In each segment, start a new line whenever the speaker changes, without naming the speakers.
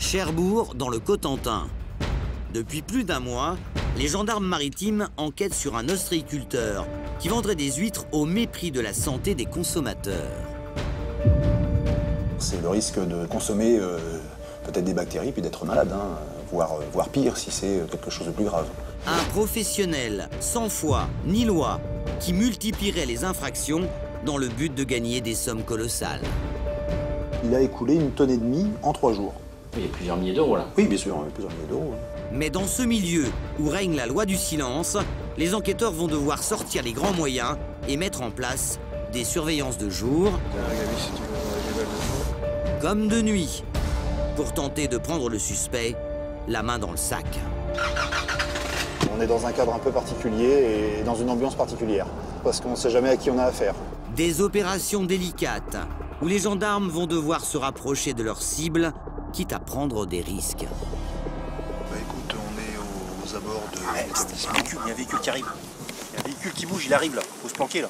Cherbourg, dans le Cotentin. Depuis plus d'un mois, les gendarmes maritimes enquêtent sur un ostréiculteur qui vendrait des huîtres au mépris de la santé des consommateurs.
C'est le risque de consommer peut-être des bactéries puis d'être malade, hein, voire pire si c'est quelque chose de plus grave.
Un professionnel sans foi ni loi qui multiplierait les infractions dans le but de gagner des sommes colossales.
Il a écoulé 1,5 tonnes en 3 jours.
Il y a plusieurs milliers d'euros là.
Oui, bien sûr, plusieurs milliers d'euros.
Mais dans ce milieu où règne la loi du silence, les enquêteurs vont devoir sortir les grands moyens et mettre en place des surveillances de jour comme de nuit pour tenter de prendre le suspect la main dans le sac.
On est dans un cadre un peu particulier et dans une ambiance particulière parce qu'on ne sait jamais à qui on a affaire.
Des opérations délicates où les gendarmes vont devoir se rapprocher de leur cible, quitte à prendre des risques.
Bah écoute, on est aux abords de l'établissement.
Il y a un véhicule qui arrive. Il y a un véhicule qui bouge, il arrive là. Faut se planquer là.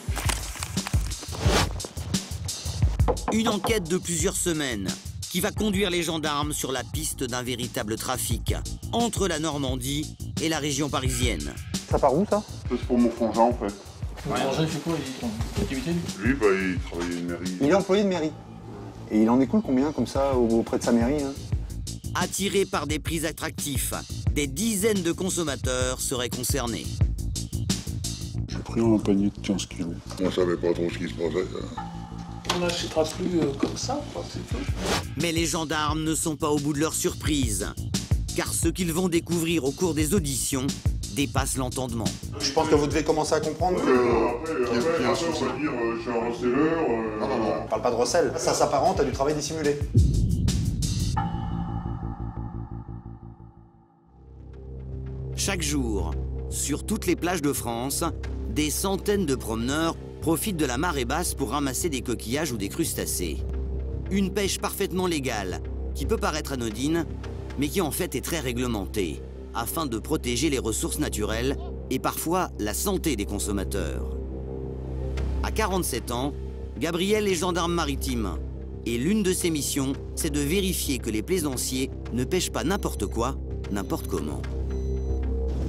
Une enquête de plusieurs semaines qui va conduire les gendarmes sur la piste d'un véritable trafic entre la Normandie et la région parisienne.
Ça part où, ça?
C'est pour mon frangin, en fait.
Mon frangin, il fait quoi? Il est en activité, lui?
Lui, bah, il travaille à une mairie.
Il est employé de mairie. Et il en écoule combien, comme ça, auprès de sa mairie, hein?
Attirés par des prix attractifs, des dizaines de consommateurs seraient concernés.
J'ai pris un panier de 15 kilos. On savait pas trop ce qui se passait.
On n'achètera plus comme ça, c'est tout.
Mais les gendarmes ne sont pas au bout de leur surprise, car ce qu'ils vont découvrir au cours des auditions dépasse l'entendement.
Je pense que vous devez commencer à comprendre que...
Après, on va dire, je suis un receleur.
Non, on parle pas de recel. Ça s'apparente à du travail dissimulé.
Chaque jour, sur toutes les plages de France, des centaines de promeneurs profitent de la marée basse pour ramasser des coquillages ou des crustacés. Une pêche parfaitement légale, qui peut paraître anodine, mais qui en fait est très réglementée, afin de protéger les ressources naturelles et parfois la santé des consommateurs. À 47 ans, Gabriel est gendarme maritime. Et l'une de ses missions, c'est de vérifier que les plaisanciers ne pêchent pas n'importe quoi, n'importe comment.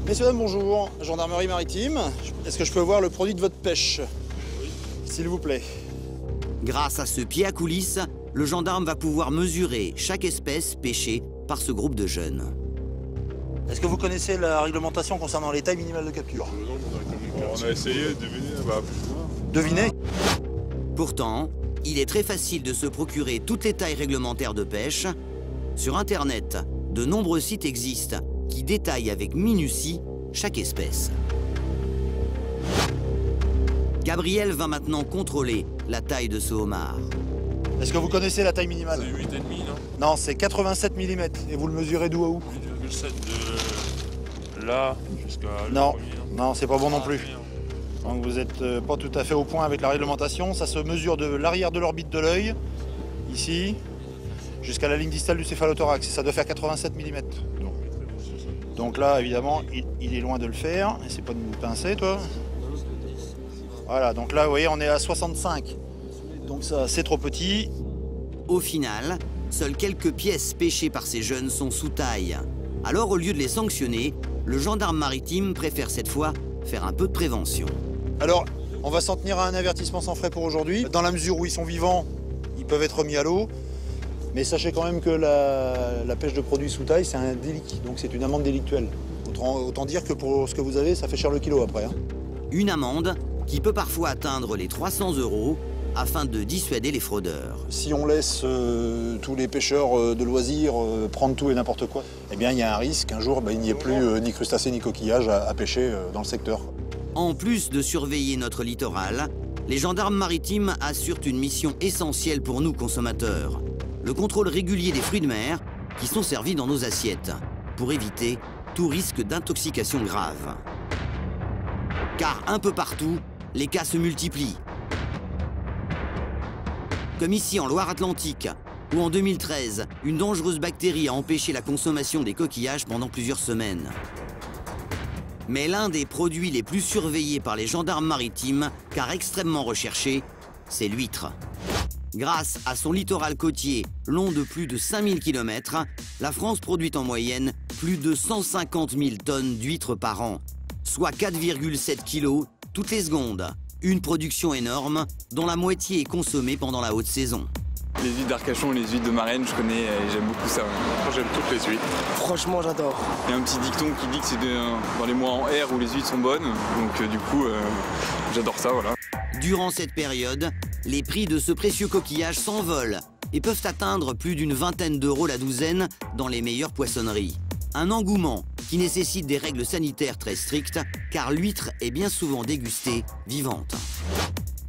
Messieurs, dames, bonjour. Gendarmerie maritime. Est-ce que je peux voir le produit de votre pêche? S'il vous plaît.
Grâce à ce pied à coulisses, le gendarme va pouvoir mesurer chaque espèce pêchée par ce groupe de jeunes.
Est-ce que vous connaissez la réglementation concernant les tailles minimales de capture?
On a essayé de deviner, bah, plus ou moins.
Devinez.
Pourtant, il est très facile de se procurer toutes les tailles réglementaires de pêche. Sur Internet, de nombreux sites existent qui détaillent avec minutie chaque espèce. Gabriel va maintenant contrôler la taille de ce homard.
Est-ce que vous connaissez la taille minimale?
C'est 8,5, non?
Non, c'est 87 mm. Et vous le mesurez d'où à où?
8,7 de là jusqu'à...
Non, non, c'est pas bon non plus. Donc vous n'êtes pas tout à fait au point avec la réglementation. Ça se mesure de l'arrière de l'orbite de l'œil, ici, jusqu'à la ligne distale du céphalothorax. Et ça doit faire 87 mm. Donc là, évidemment, il est loin de le faire. C'est pas de nous pincer, toi. Voilà, donc là, vous voyez, on est à 65. Donc ça, c'est trop petit.
Au final, seules quelques pièces pêchées par ces jeunes sont sous taille. Alors, au lieu de les sanctionner, le gendarme maritime préfère cette fois faire un peu de prévention.
Alors, on va s'en tenir à un avertissement sans frais pour aujourd'hui. Dans la mesure où ils sont vivants, ils peuvent être remis à l'eau. Mais sachez quand même que la pêche de produits sous taille, c'est un délit. Donc c'est une amende délictuelle. Autant dire que pour ce que vous avez, ça fait cher le kilo après. Hein.
Une amende qui peut parfois atteindre les 300 € afin de dissuader les fraudeurs.
Si on laisse tous les pêcheurs de loisirs prendre tout et n'importe quoi, eh bien il y a un risque qu'un jour il n'y ait plus ni crustacés ni coquillages à pêcher dans le secteur.
En plus de surveiller notre littoral, les gendarmes maritimes assurent une mission essentielle pour nous consommateurs. Le contrôle régulier des fruits de mer qui sont servis dans nos assiettes pour éviter tout risque d'intoxication grave. Car un peu partout, les cas se multiplient. Comme ici en Loire-Atlantique, où en 2013, une dangereuse bactérie a empêché la consommation des coquillages pendant plusieurs semaines. Mais l'un des produits les plus surveillés par les gendarmes maritimes, car extrêmement recherché, c'est l'huître. Grâce à son littoral côtier long de plus de 5000 km, la France produit en moyenne plus de 150 000 tonnes d'huîtres par an, soit 4,7 kg toutes les secondes. Une production énorme dont la moitié est consommée pendant la haute saison.
Les huîtres d'Arcachon, les huîtres de Marennes, je connais et j'aime beaucoup ça.
Moi j'aime toutes les huîtres.
Franchement, j'adore.
Il y a un petit dicton qui dit que c'est dans les mois en R où les huîtres sont bonnes, donc du coup, j'adore ça, voilà.
Durant cette période, les prix de ce précieux coquillage s'envolent et peuvent atteindre plus d'une vingtaine d'euros la douzaine dans les meilleures poissonneries. Un engouement qui nécessite des règles sanitaires très strictes, car l'huître est bien souvent dégustée vivante.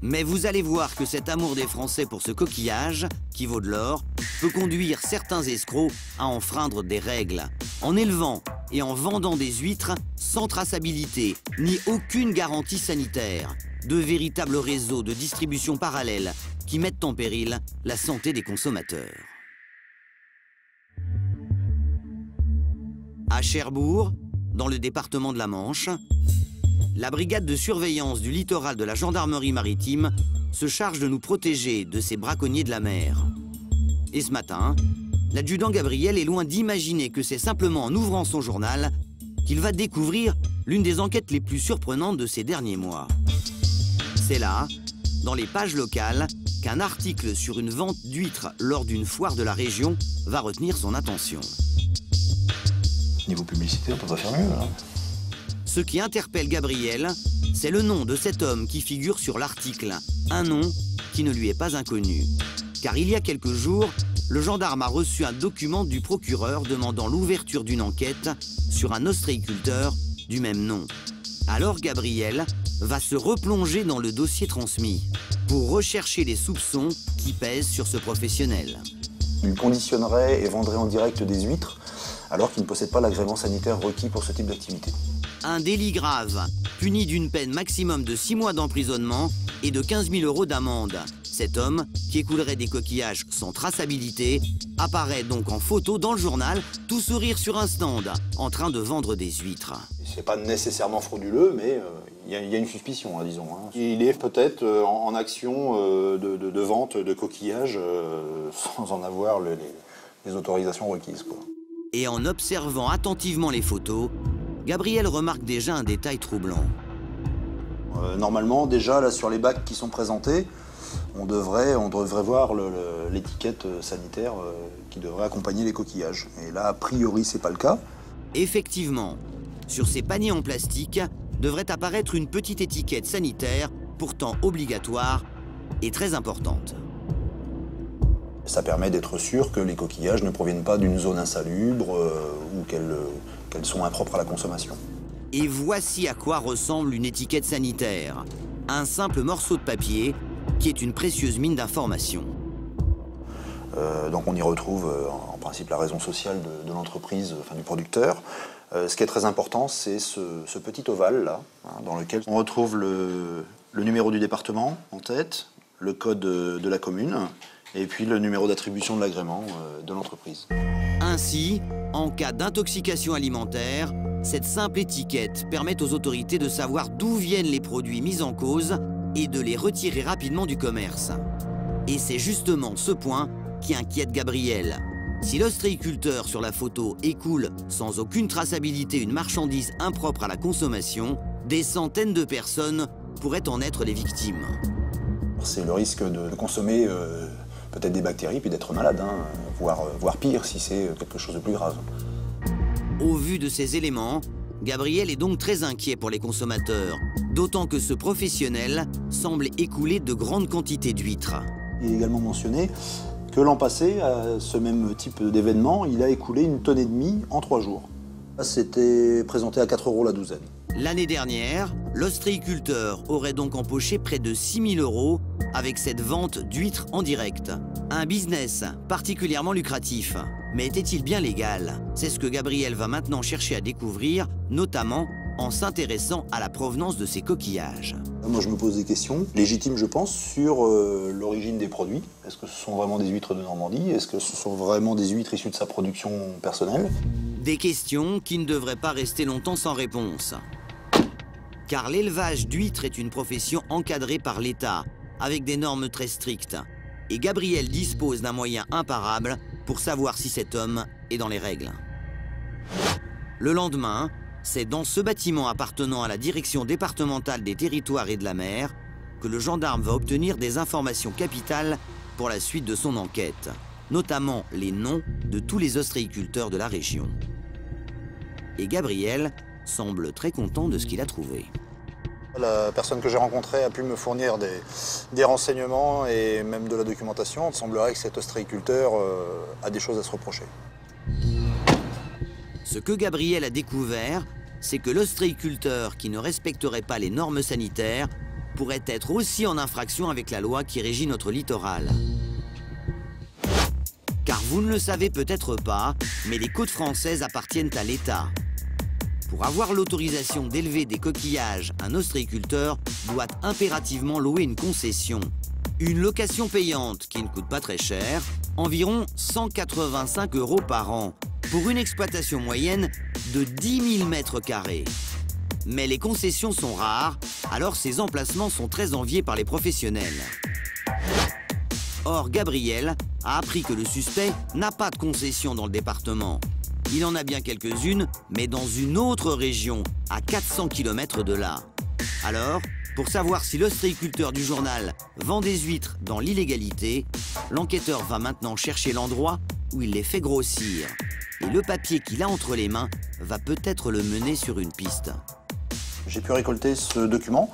Mais vous allez voir que cet amour des Français pour ce coquillage, qui vaut de l'or, peut conduire certains escrocs à enfreindre des règles, en élevant et en vendant des huîtres sans traçabilité ni aucune garantie sanitaire. De véritables réseaux de distribution parallèles qui mettent en péril la santé des consommateurs. À Cherbourg, dans le département de la Manche, la brigade de surveillance du littoral de la gendarmerie maritime se charge de nous protéger de ces braconniers de la mer. Et ce matin, l'adjudant Gabriel est loin d'imaginer que c'est simplement en ouvrant son journal qu'il va découvrir l'une des enquêtes les plus surprenantes de ces derniers mois. C'est là, dans les pages locales, qu'un article sur une vente d'huîtres lors d'une foire de la région va retenir son attention.
Niveau publicité, on peut pas faire mieux, là.
Ce qui interpelle Gabriel, c'est le nom de cet homme qui figure sur l'article. Un nom qui ne lui est pas inconnu. Car il y a quelques jours, le gendarme a reçu un document du procureur demandant l'ouverture d'une enquête sur un ostréiculteur du même nom. Alors Gabriel va se replonger dans le dossier transmis pour rechercher les soupçons qui pèsent sur ce professionnel.
Il conditionnerait et vendrait en direct des huîtres alors qu'il ne possède pas l'agrément sanitaire requis pour ce type d'activité.
Un délit grave, puni d'une peine maximum de 6 mois d'emprisonnement et de 15 000 € d'amende. Cet homme, qui écoulerait des coquillages sans traçabilité, apparaît donc en photo dans le journal, tout sourire sur un stand, en train de vendre des huîtres.
C'est pas nécessairement frauduleux, mais il y a une suspicion, hein, disons. Hein. Il est peut-être en action de vente de coquillages sans en avoir les autorisations requises, quoi.
Et en observant attentivement les photos, Gabriel remarque déjà un détail troublant.
Normalement, déjà, là, sur les bacs qui sont présentés, on devrait voir l'étiquette sanitaire qui devrait accompagner les coquillages. Et là, a priori, c'est pas le cas.
Effectivement, sur ces paniers en plastique devrait apparaître une petite étiquette sanitaire, pourtant obligatoire et très importante.
Ça permet d'être sûr que les coquillages ne proviennent pas d'une zone insalubre ou qu'elles sont impropres à la consommation.
Et voici à quoi ressemble une étiquette sanitaire. Un simple morceau de papier qui est une précieuse mine d'informations.
Donc on y retrouve en principe la raison sociale de l'entreprise, enfin du producteur. Ce qui est très important, c'est ce petit ovale là, hein, dans lequel on retrouve le numéro du département en tête, le code de la commune, et puis le numéro d'attribution de l'agrément de l'entreprise.
Ainsi, en cas d'intoxication alimentaire, cette simple étiquette permet aux autorités de savoir d'où viennent les produits mis en cause et de les retirer rapidement du commerce. Et c'est justement ce point qui inquiète Gabriel. Si l'ostréiculteur sur la photo écoule sans aucune traçabilité une marchandise impropre à la consommation, des centaines de personnes pourraient en être les victimes.
C'est le risque de consommer peut-être des bactéries puis d'être malade, hein, voire pire si c'est quelque chose de plus grave.
Au vu de ces éléments, Gabriel est donc très inquiet pour les consommateurs, d'autant que ce professionnel semble écouler de grandes quantités d'huîtres.
Il est également mentionné que l'an passé, à ce même type d'événement, il a écoulé 1,5 tonnes en 3 jours. C'était présenté à 4 € la douzaine.
L'année dernière, l'ostréiculteur aurait donc empoché près de 6 000 € avec cette vente d'huîtres en direct. Un business particulièrement lucratif. Mais était-il bien légal? C'est ce que Gabriel va maintenant chercher à découvrir, notamment en s'intéressant à la provenance de ces coquillages.
Moi, je me pose des questions légitimes, je pense, sur l'origine des produits. Est-ce que ce sont vraiment des huîtres de Normandie? Est-ce que ce sont vraiment des huîtres issues de sa production personnelle?
Des questions qui ne devraient pas rester longtemps sans réponse. Car l'élevage d'huîtres est une profession encadrée par l'État, avec des normes très strictes. et Gabriel dispose d'un moyen imparable pour savoir si cet homme est dans les règles. Le lendemain, c'est dans ce bâtiment appartenant à la direction départementale des territoires et de la mer que le gendarme va obtenir des informations capitales pour la suite de son enquête, notamment les noms de tous les ostréiculteurs de la région. Et Gabriel semble très content de ce qu'il a trouvé.
La personne que j'ai rencontrée a pu me fournir des renseignements et même de la documentation. Il semblerait que cet ostréiculteur a des choses à se reprocher.
Ce que Gabriel a découvert, c'est que l'ostréiculteur qui ne respecterait pas les normes sanitaires pourrait être aussi en infraction avec la loi qui régit notre littoral. Car vous ne le savez peut-être pas, mais les côtes françaises appartiennent à l'État. Pour avoir l'autorisation d'élever des coquillages, un ostréiculteur doit impérativement louer une concession. Une location payante qui ne coûte pas très cher, environ 185 € par an, pour une exploitation moyenne de 10 000 mètres carrés. Mais les concessions sont rares, alors ces emplacements sont très enviés par les professionnels. Or, Gabriel a appris que le suspect n'a pas de concession dans le département. Il en a bien quelques-unes, mais dans une autre région, à 400 km de là. Alors, pour savoir si l'ostréiculteur du journal vend des huîtres dans l'illégalité, l'enquêteur va maintenant chercher l'endroit où il les fait grossir. Et le papier qu'il a entre les mains va peut-être le mener sur une piste.
J'ai pu récolter ce document,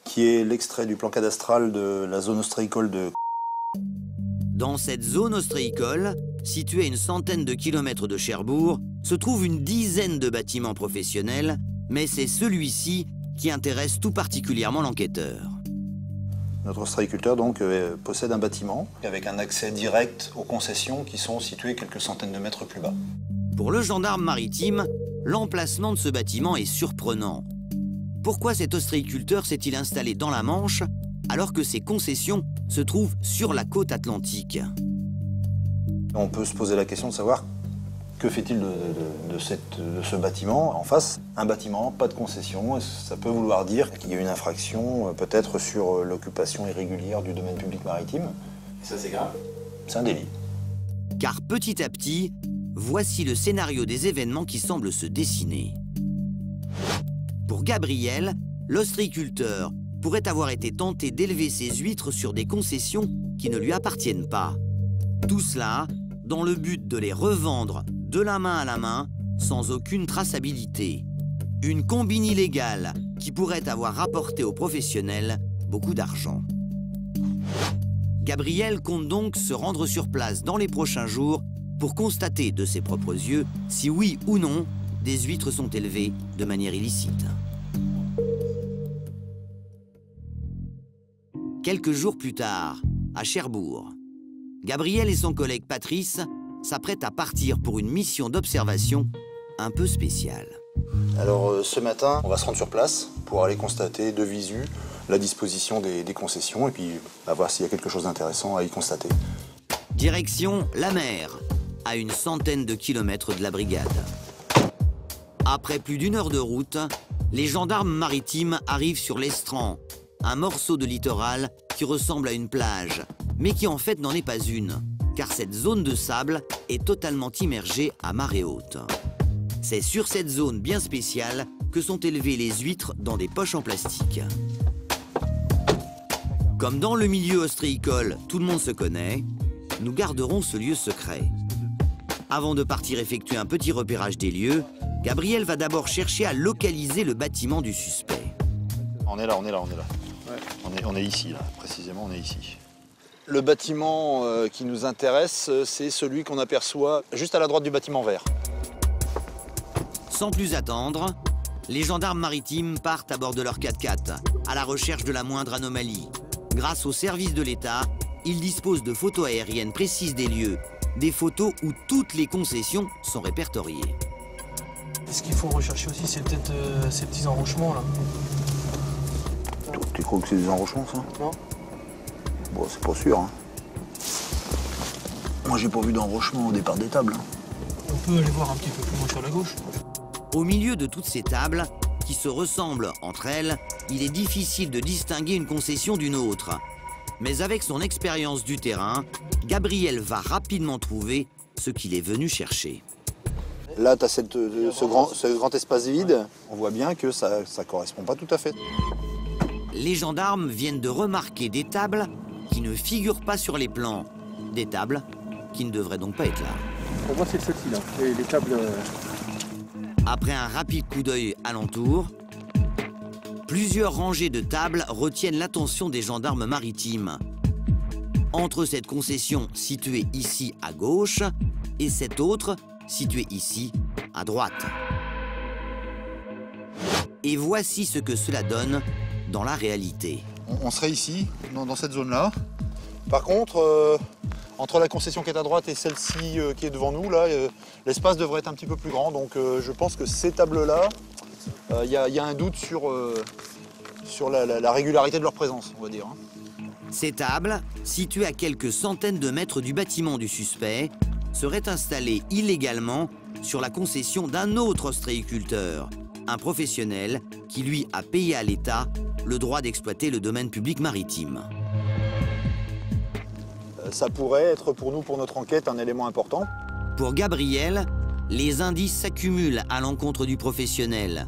qui est l'extrait du plan cadastral de la zone ostréicole de...
Dans cette zone ostréicole, située à une centaine de kilomètres de Cherbourg, se trouve une dizaine de bâtiments professionnels, mais c'est celui-ci qui intéresse tout particulièrement l'enquêteur.
Notre ostréiculteur donc possède un bâtiment avec un accès direct aux concessions qui sont situées quelques centaines de mètres plus bas.
Pour le gendarme maritime, l'emplacement de ce bâtiment est surprenant. Pourquoi cet ostréiculteur s'est-il installé dans la Manche alors que ses concessions se trouvent sur la côte atlantique?
On peut se poser la question de savoir que fait-il de ce bâtiment en face. Un bâtiment, pas de concession, ça peut vouloir dire qu'il y a une infraction peut-être sur l'occupation irrégulière du domaine public maritime.
Et ça c'est grave?
C'est un délit.
Car petit à petit, voici le scénario des événements qui semblent se dessiner. Pour Gabriel, l'ostréiculteur pourrait avoir été tenté d'élever ses huîtres sur des concessions qui ne lui appartiennent pas. Tout cela dans le but de les revendre de la main à la main, sans aucune traçabilité. Une combine illégale qui pourrait avoir rapporté aux professionnels beaucoup d'argent. Gabriel compte donc se rendre sur place dans les prochains jours pour constater de ses propres yeux si oui ou non des huîtres sont élevées de manière illicite. Quelques jours plus tard, à Cherbourg, Gabriel et son collègue Patrice s'apprêtent à partir pour une mission d'observation un peu spéciale.
Alors ce matin, on va se rendre sur place pour aller constater de visu la disposition des concessions et puis voir s'il y a quelque chose d'intéressant à y constater.
Direction la mer, à une centaine de kilomètres de la brigade. Après plus d'1 heure de route, les gendarmes maritimes arrivent sur l'Estran, un morceau de littoral qui ressemble à une plage, mais qui en fait n'en est pas une, car cette zone de sable est totalement immergée à marée haute. C'est sur cette zone bien spéciale que sont élevées les huîtres dans des poches en plastique. Comme dans le milieu ostréicole, tout le monde se connaît, nous garderons ce lieu secret. Avant de partir effectuer un petit repérage des lieux, Gabriel va d'abord chercher à localiser le bâtiment du suspect.
On est là. Ouais. On est ici, là. Précisément, on est ici. Le bâtiment qui nous intéresse, c'est celui qu'on aperçoit juste à la droite du bâtiment vert.
Sans plus attendre, les gendarmes maritimes partent à bord de leur 4x4, à la recherche de la moindre anomalie. Grâce aux services de l'État, ils disposent de photos aériennes précises des lieux, des photos où toutes les concessions sont répertoriées.
Ce qu'il faut rechercher aussi, c'est peut-être ces petits enrochements là.
Tu crois que c'est des enrochements, ça?
Non.
Bon, c'est pas sûr, hein. Moi, j'ai pas vu d'enrochement au départ des tables.
On peut aller voir un petit peu plus loin sur la gauche.
Au milieu de toutes ces tables, qui se ressemblent entre elles, il est difficile de distinguer une concession d'une autre. Mais avec son expérience du terrain, Gabriel va rapidement trouver ce qu'il est venu chercher.
Là, tu as ce grand espace vide. On voit bien que ça ne correspond pas tout à fait.
Les gendarmes viennent de remarquer des tables qui ne figurent pas sur les plans. Des tables qui ne devraient donc pas être là.
Pour moi, c'est celle-ci, là. Et les tables...
Après un rapide coup d'œil alentour, plusieurs rangées de tables retiennent l'attention des gendarmes maritimes. Entre cette concession située ici à gauche et cette autre située ici à droite. Et voici ce que cela donne dans la réalité.
On serait ici, dans cette zone-là. Par contre, entre la concession qui est à droite et celle-ci qui est devant nous, là, l'espace devrait être un petit peu plus grand. Donc je pense que ces tables-là, il y a un doute sur la régularité de leur présence, on va dire.
Ces tables, situées à quelques centaines de mètres du bâtiment du suspect, seraient installées illégalement sur la concession d'un autre ostréiculteur, un professionnel qui, lui, a payé à l'État le droit d'exploiter le domaine public maritime.
Ça pourrait être pour nous, pour notre enquête, un élément important.
Pour Gabriel, les indices s'accumulent à l'encontre du professionnel.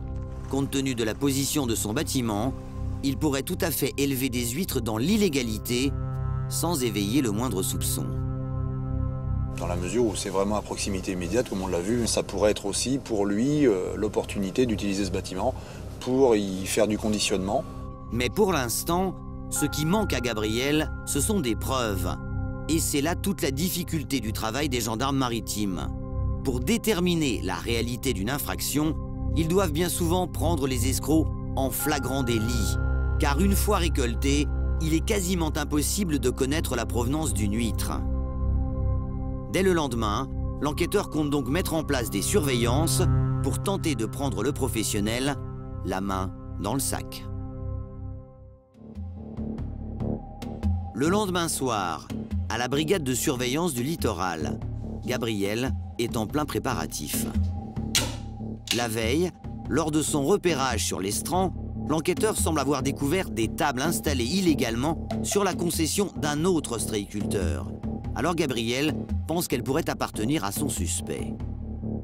Compte tenu de la position de son bâtiment, il pourrait tout à fait élever des huîtres dans l'illégalité sans éveiller le moindre soupçon.
Dans la mesure où c'est vraiment à proximité immédiate, comme on l'a vu, ça pourrait être aussi pour lui l'opportunité d'utiliser ce bâtiment pour y faire du conditionnement.
Mais pour l'instant, ce qui manque à Gabriel, ce sont des preuves. Et c'est là toute la difficulté du travail des gendarmes maritimes. Pour déterminer la réalité d'une infraction, ils doivent bien souvent prendre les escrocs en flagrant délit. Car une fois récolté, il est quasiment impossible de connaître la provenance d'une huître. Dès le lendemain, l'enquêteur compte donc mettre en place des surveillances pour tenter de prendre le professionnel la main dans le sac. Le lendemain soir, à la brigade de surveillance du littoral, Gabriel est en plein préparatif. La veille, lors de son repérage sur l'estran, l'enquêteur semble avoir découvert des tables installées illégalement sur la concession d'un autre ostréiculteur. Alors Gabriel pense qu'elles pourraient appartenir à son suspect.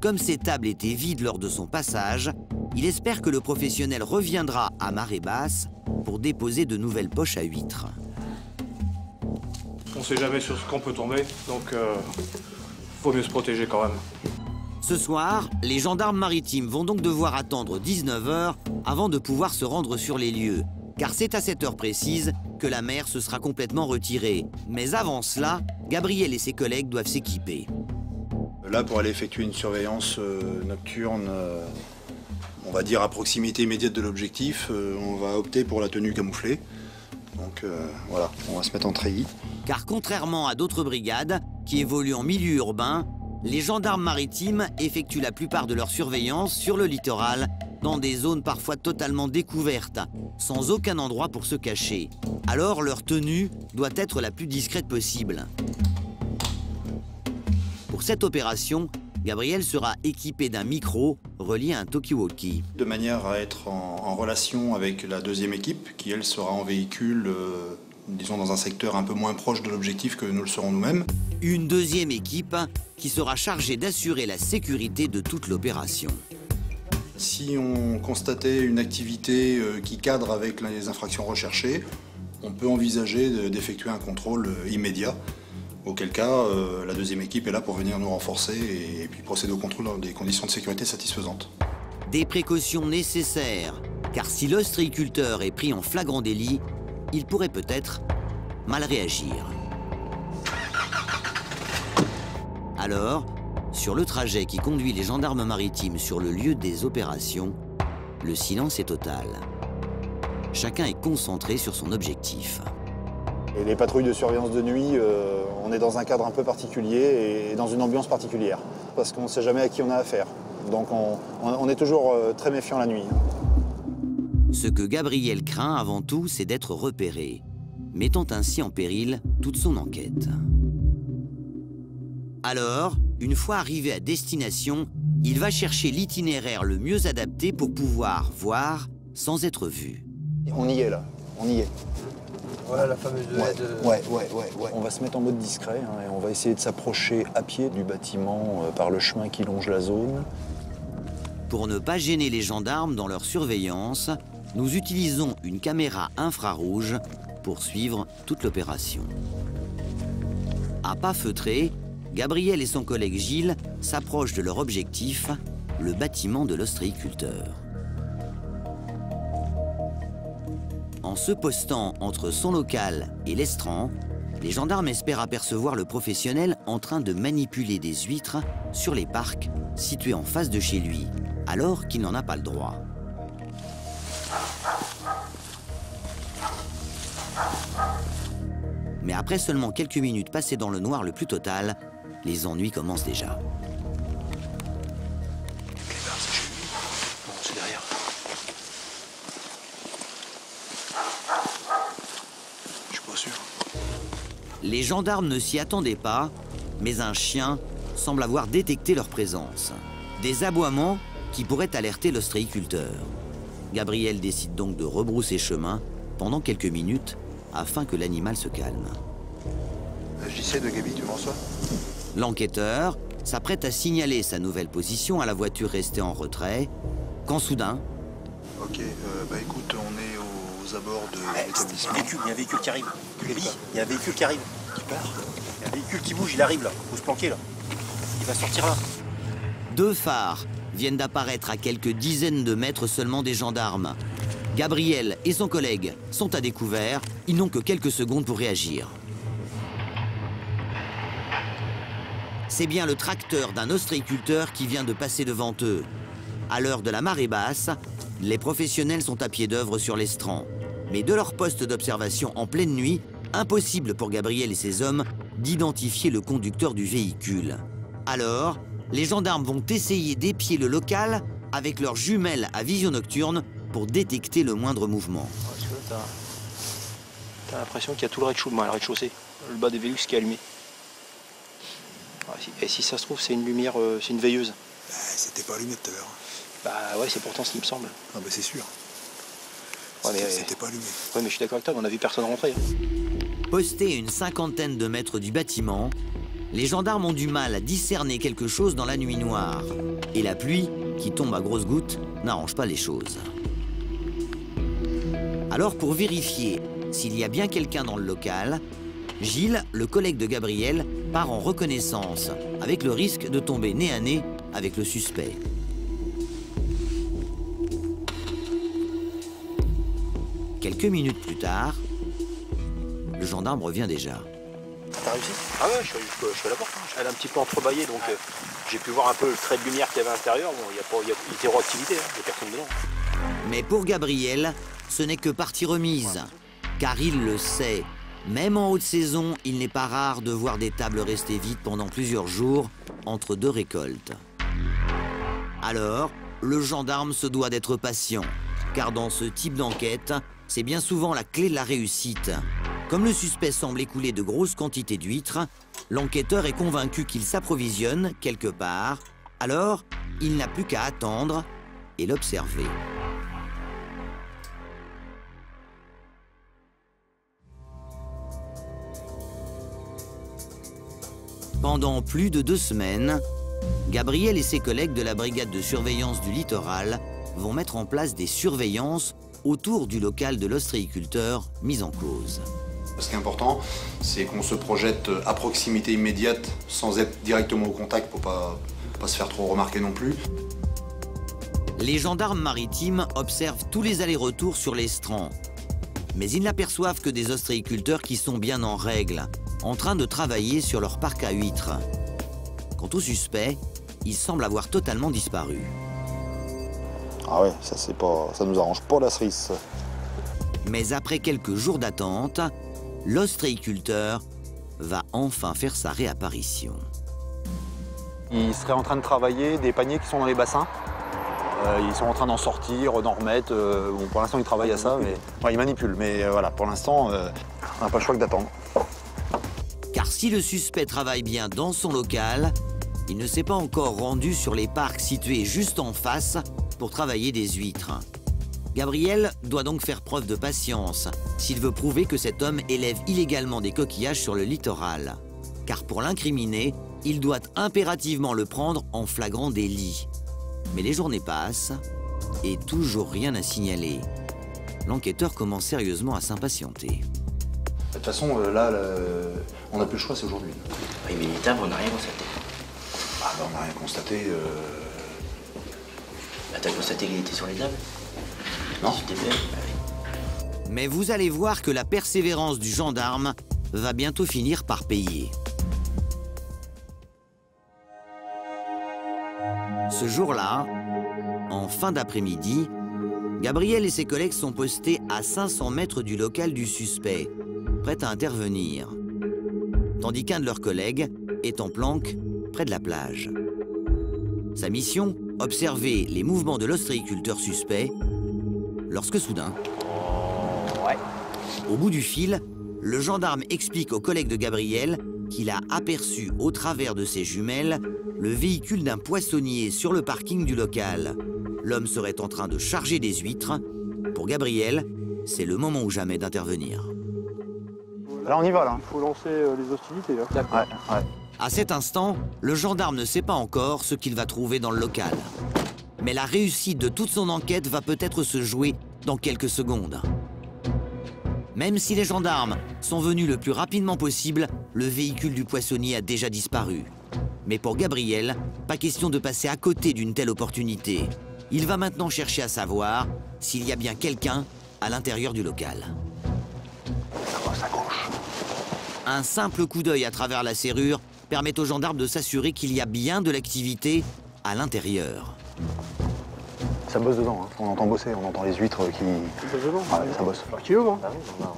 Comme ces tables étaient vides lors de son passage, il espère que le professionnel reviendra à marée basse pour déposer de nouvelles poches à huîtres.
On sait jamais sur ce qu'on peut tomber, donc faut mieux se protéger quand même.
Ce soir, les gendarmes maritimes vont donc devoir attendre 19 h avant de pouvoir se rendre sur les lieux. Car c'est à cette heure précise que la mer se sera complètement retirée. Mais avant cela, Gabriel et ses collègues doivent s'équiper.
Là, pour aller effectuer une surveillance nocturne, on va dire à proximité immédiate de l'objectif, on va opter pour la tenue camouflée. Donc voilà, on va se mettre en treillis.
Car contrairement à d'autres brigades qui évoluent en milieu urbain, les gendarmes maritimes effectuent la plupart de leur surveillance sur le littoral, dans des zones parfois totalement découvertes, sans aucun endroit pour se cacher. Alors leur tenue doit être la plus discrète possible. Pour cette opération, Gabriel sera équipé d'un micro relié à un talkie-walkie.
De manière à être en relation avec la deuxième équipe, qui elle sera en véhicule, disons dans un secteur un peu moins proche de l'objectif que nous le serons nous-mêmes.
Une deuxième équipe qui sera chargée d'assurer la sécurité de toute l'opération.
Si on constatait une activité qui cadre avec les infractions recherchées, on peut envisager d'effectuer un contrôle immédiat. Auquel cas, la deuxième équipe est là pour venir nous renforcer et puis procéder au contrôle dans des conditions de sécurité satisfaisantes.
Des précautions nécessaires, car si l'ostréiculteur est pris en flagrant délit, il pourrait peut-être mal réagir. Alors, sur le trajet qui conduit les gendarmes maritimes sur le lieu des opérations, le silence est total. Chacun est concentré sur son objectif.
Et les patrouilles de surveillance de nuit, on est dans un cadre un peu particulier et dans une ambiance particulière, parce qu'on ne sait jamais à qui on a affaire. Donc on est toujours très méfiant la nuit.
Ce que Gabriel craint avant tout, c'est d'être repéré, mettant ainsi en péril toute son enquête. Alors, une fois arrivé à destination, il va chercher l'itinéraire le mieux adapté pour pouvoir voir sans être vu.
On y est là, on y est.
Voilà la fameuse haie de...
Ouais. On va se mettre en mode discret hein, et on va essayer de s'approcher à pied du bâtiment par le chemin qui longe la zone.
Pour ne pas gêner les gendarmes dans leur surveillance, nous utilisons une caméra infrarouge pour suivre toute l'opération. À pas feutrés, Gabriel et son collègue Gilles s'approchent de leur objectif, le bâtiment de l'ostréiculteur. En se postant entre son local et l'estran, les gendarmes espèrent apercevoir le professionnel en train de manipuler des huîtres sur les parcs situés en face de chez lui, alors qu'il n'en a pas le droit. Mais après seulement quelques minutes passées dans le noir le plus total, les ennuis commencent déjà.
C'est derrière.
Je suis pas sûr.
Les gendarmes ne s'y attendaient pas, mais un chien semble avoir détecté leur présence. Des aboiements qui pourraient alerter l'ostréiculteur. Gabriel décide donc de rebrousser chemin pendant quelques minutes afin que l'animal se calme.
JC de Gabi, tu m'en reçois?
L'enquêteur s'apprête à signaler sa nouvelle position à la voiture restée en retrait, quand soudain...
Ok, bah écoute, on est aux abords de l'établissement.
Il y a un véhicule qui arrive. Gabi, il y a un véhicule qui arrive. Qui part? Il y a un véhicule qui bouge, il arrive là. Faut se planquer là. Il va sortir là.
2 phares viennent d'apparaître à quelques dizaines de mètres seulement des gendarmes. Gabriel et son collègue sont à découvert, ils n'ont que quelques secondes pour réagir. C'est bien le tracteur d'un ostréiculteur qui vient de passer devant eux. À l'heure de la marée basse, les professionnels sont à pied d'œuvre sur l'estran. Mais de leur poste d'observation en pleine nuit, impossible pour Gabriel et ses hommes d'identifier le conducteur du véhicule. Alors, les gendarmes vont essayer d'épier le local avec leurs jumelles à vision nocturne pour détecter le moindre mouvement.
Parce que là, t'as l'impression qu'il y a tout le rez-de-chaussée, le bas des Vélux qui est allumé. Et si ça se trouve, c'est une lumière, c'est une veilleuse.
Bah, c'était pas allumé tout à l'heure.
Bah ouais, c'est pourtant ce qui me semble.
Ah bah c'est sûr.
Ouais, mais
C'était pas allumé.
Ouais, mais je suis d'accord avec toi, on a vu personne rentrer.
Postés à une cinquantaine de mètres du bâtiment, les gendarmes ont du mal à discerner quelque chose dans la nuit noire. Et la pluie, qui tombe à grosses gouttes, n'arrange pas les choses. Alors pour vérifier s'il y a bien quelqu'un dans le local, Gilles, le collègue de Gabriel, part en reconnaissance, avec le risque de tomber nez à nez avec le suspect. Quelques minutes plus tard, le gendarme revient déjà.
T'as réussi? Ah ouais, je suis à la porte. Elle est un petit peu entrebâillée, donc j'ai pu voir un peu le trait de lumière qu'il y avait à l'intérieur. Bon, il y a zéro activité, il n'y a personne dedans.
Mais pour Gabriel, ce n'est que partie remise, car il le sait. Même en haute saison, il n'est pas rare de voir des tables rester vides pendant plusieurs jours entre 2 récoltes. Alors, le gendarme se doit d'être patient, car dans ce type d'enquête, c'est bien souvent la clé de la réussite. Comme le suspect semble écouler de grosses quantités d'huîtres, l'enquêteur est convaincu qu'il s'approvisionne quelque part, alors il n'a plus qu'à attendre et l'observer. Pendant plus de 2 semaines, Gabriel et ses collègues de la brigade de surveillance du littoral vont mettre en place des surveillances autour du local de l'ostréiculteur mis en cause.
Ce qui est important, c'est qu'on se projette à proximité immédiate sans être directement au contact pour pas se faire trop remarquer non plus.
Les gendarmes maritimes observent tous les allers-retours sur l'estran. Mais ils n'aperçoivent que des ostréiculteurs qui sont bien en règle, en train de travailler sur leur parc à huîtres. Quant au suspect, il semble avoir totalement disparu.
Ah ouais, ça nous arrange pas la cerise.
Mais après quelques jours d'attente, l'ostréiculteur va enfin faire sa réapparition.
Ils seraient en train de travailler des paniers qui sont dans les bassins. Ils sont en train d'en sortir, d'en remettre. Bon, pour l'instant, ils travaillent à ça, mais ouais, ils manipulent. Mais voilà, pour l'instant, on n'a pas le choix que d'attendre.
Car si le suspect travaille bien dans son local, il ne s'est pas encore rendu sur les parcs situés juste en face pour travailler des huîtres. Gabriel doit donc faire preuve de patience s'il veut prouver que cet homme élève illégalement des coquillages sur le littoral. Car pour l'incriminer, il doit impérativement le prendre en flagrant délit. Mais les journées passent et toujours rien à signaler. L'enquêteur commence sérieusement à s'impatienter.
De toute façon, là, on n'a plus le choix, c'est aujourd'hui.
Oui, mais les tables, on n'a rien constaté.
Ah bah, on n'a rien constaté.
Bah, t'as constaté qu'il était sur les tables?
Non.
Bah, oui.
Mais vous allez voir que la persévérance du gendarme va bientôt finir par payer. Ce jour-là, en fin d'après-midi, Gabriel et ses collègues sont postés à 500 mètres du local du suspect, prêts à intervenir. Tandis qu'un de leurs collègues est en planque près de la plage. Sa mission, observer les mouvements de l'ostréiculteur suspect, lorsque soudain, au bout du fil, le gendarme explique aux collègues de Gabriel qu'il a aperçu au travers de ses jumelles le véhicule d'un poissonnier sur le parking du local. L'homme serait en train de charger des huîtres. Pour Gabriel, c'est le moment ou jamais d'intervenir.
Là, on y va, là.
Il faut lancer les hostilités, là.
D'accord. Ouais.
À cet instant, le gendarme ne sait pas encore ce qu'il va trouver dans le local. Mais la réussite de toute son enquête va peut-être se jouer dans quelques secondes. Même si les gendarmes sont venus le plus rapidement possible, le véhicule du poissonnier a déjà disparu. Mais pour Gabriel, pas question de passer à côté d'une telle opportunité. Il va maintenant chercher à savoir s'il y a bien quelqu'un à l'intérieur du local. Un simple coup d'œil à travers la serrure permet aux gendarmes de s'assurer qu'il y a bien de l'activité à l'intérieur.
Ça bosse dedans, hein. On entend bosser, on entend les huîtres qui...
Ça bosse dedans.
Ouais, ça bosse.
Bah, qui ouvre, hein.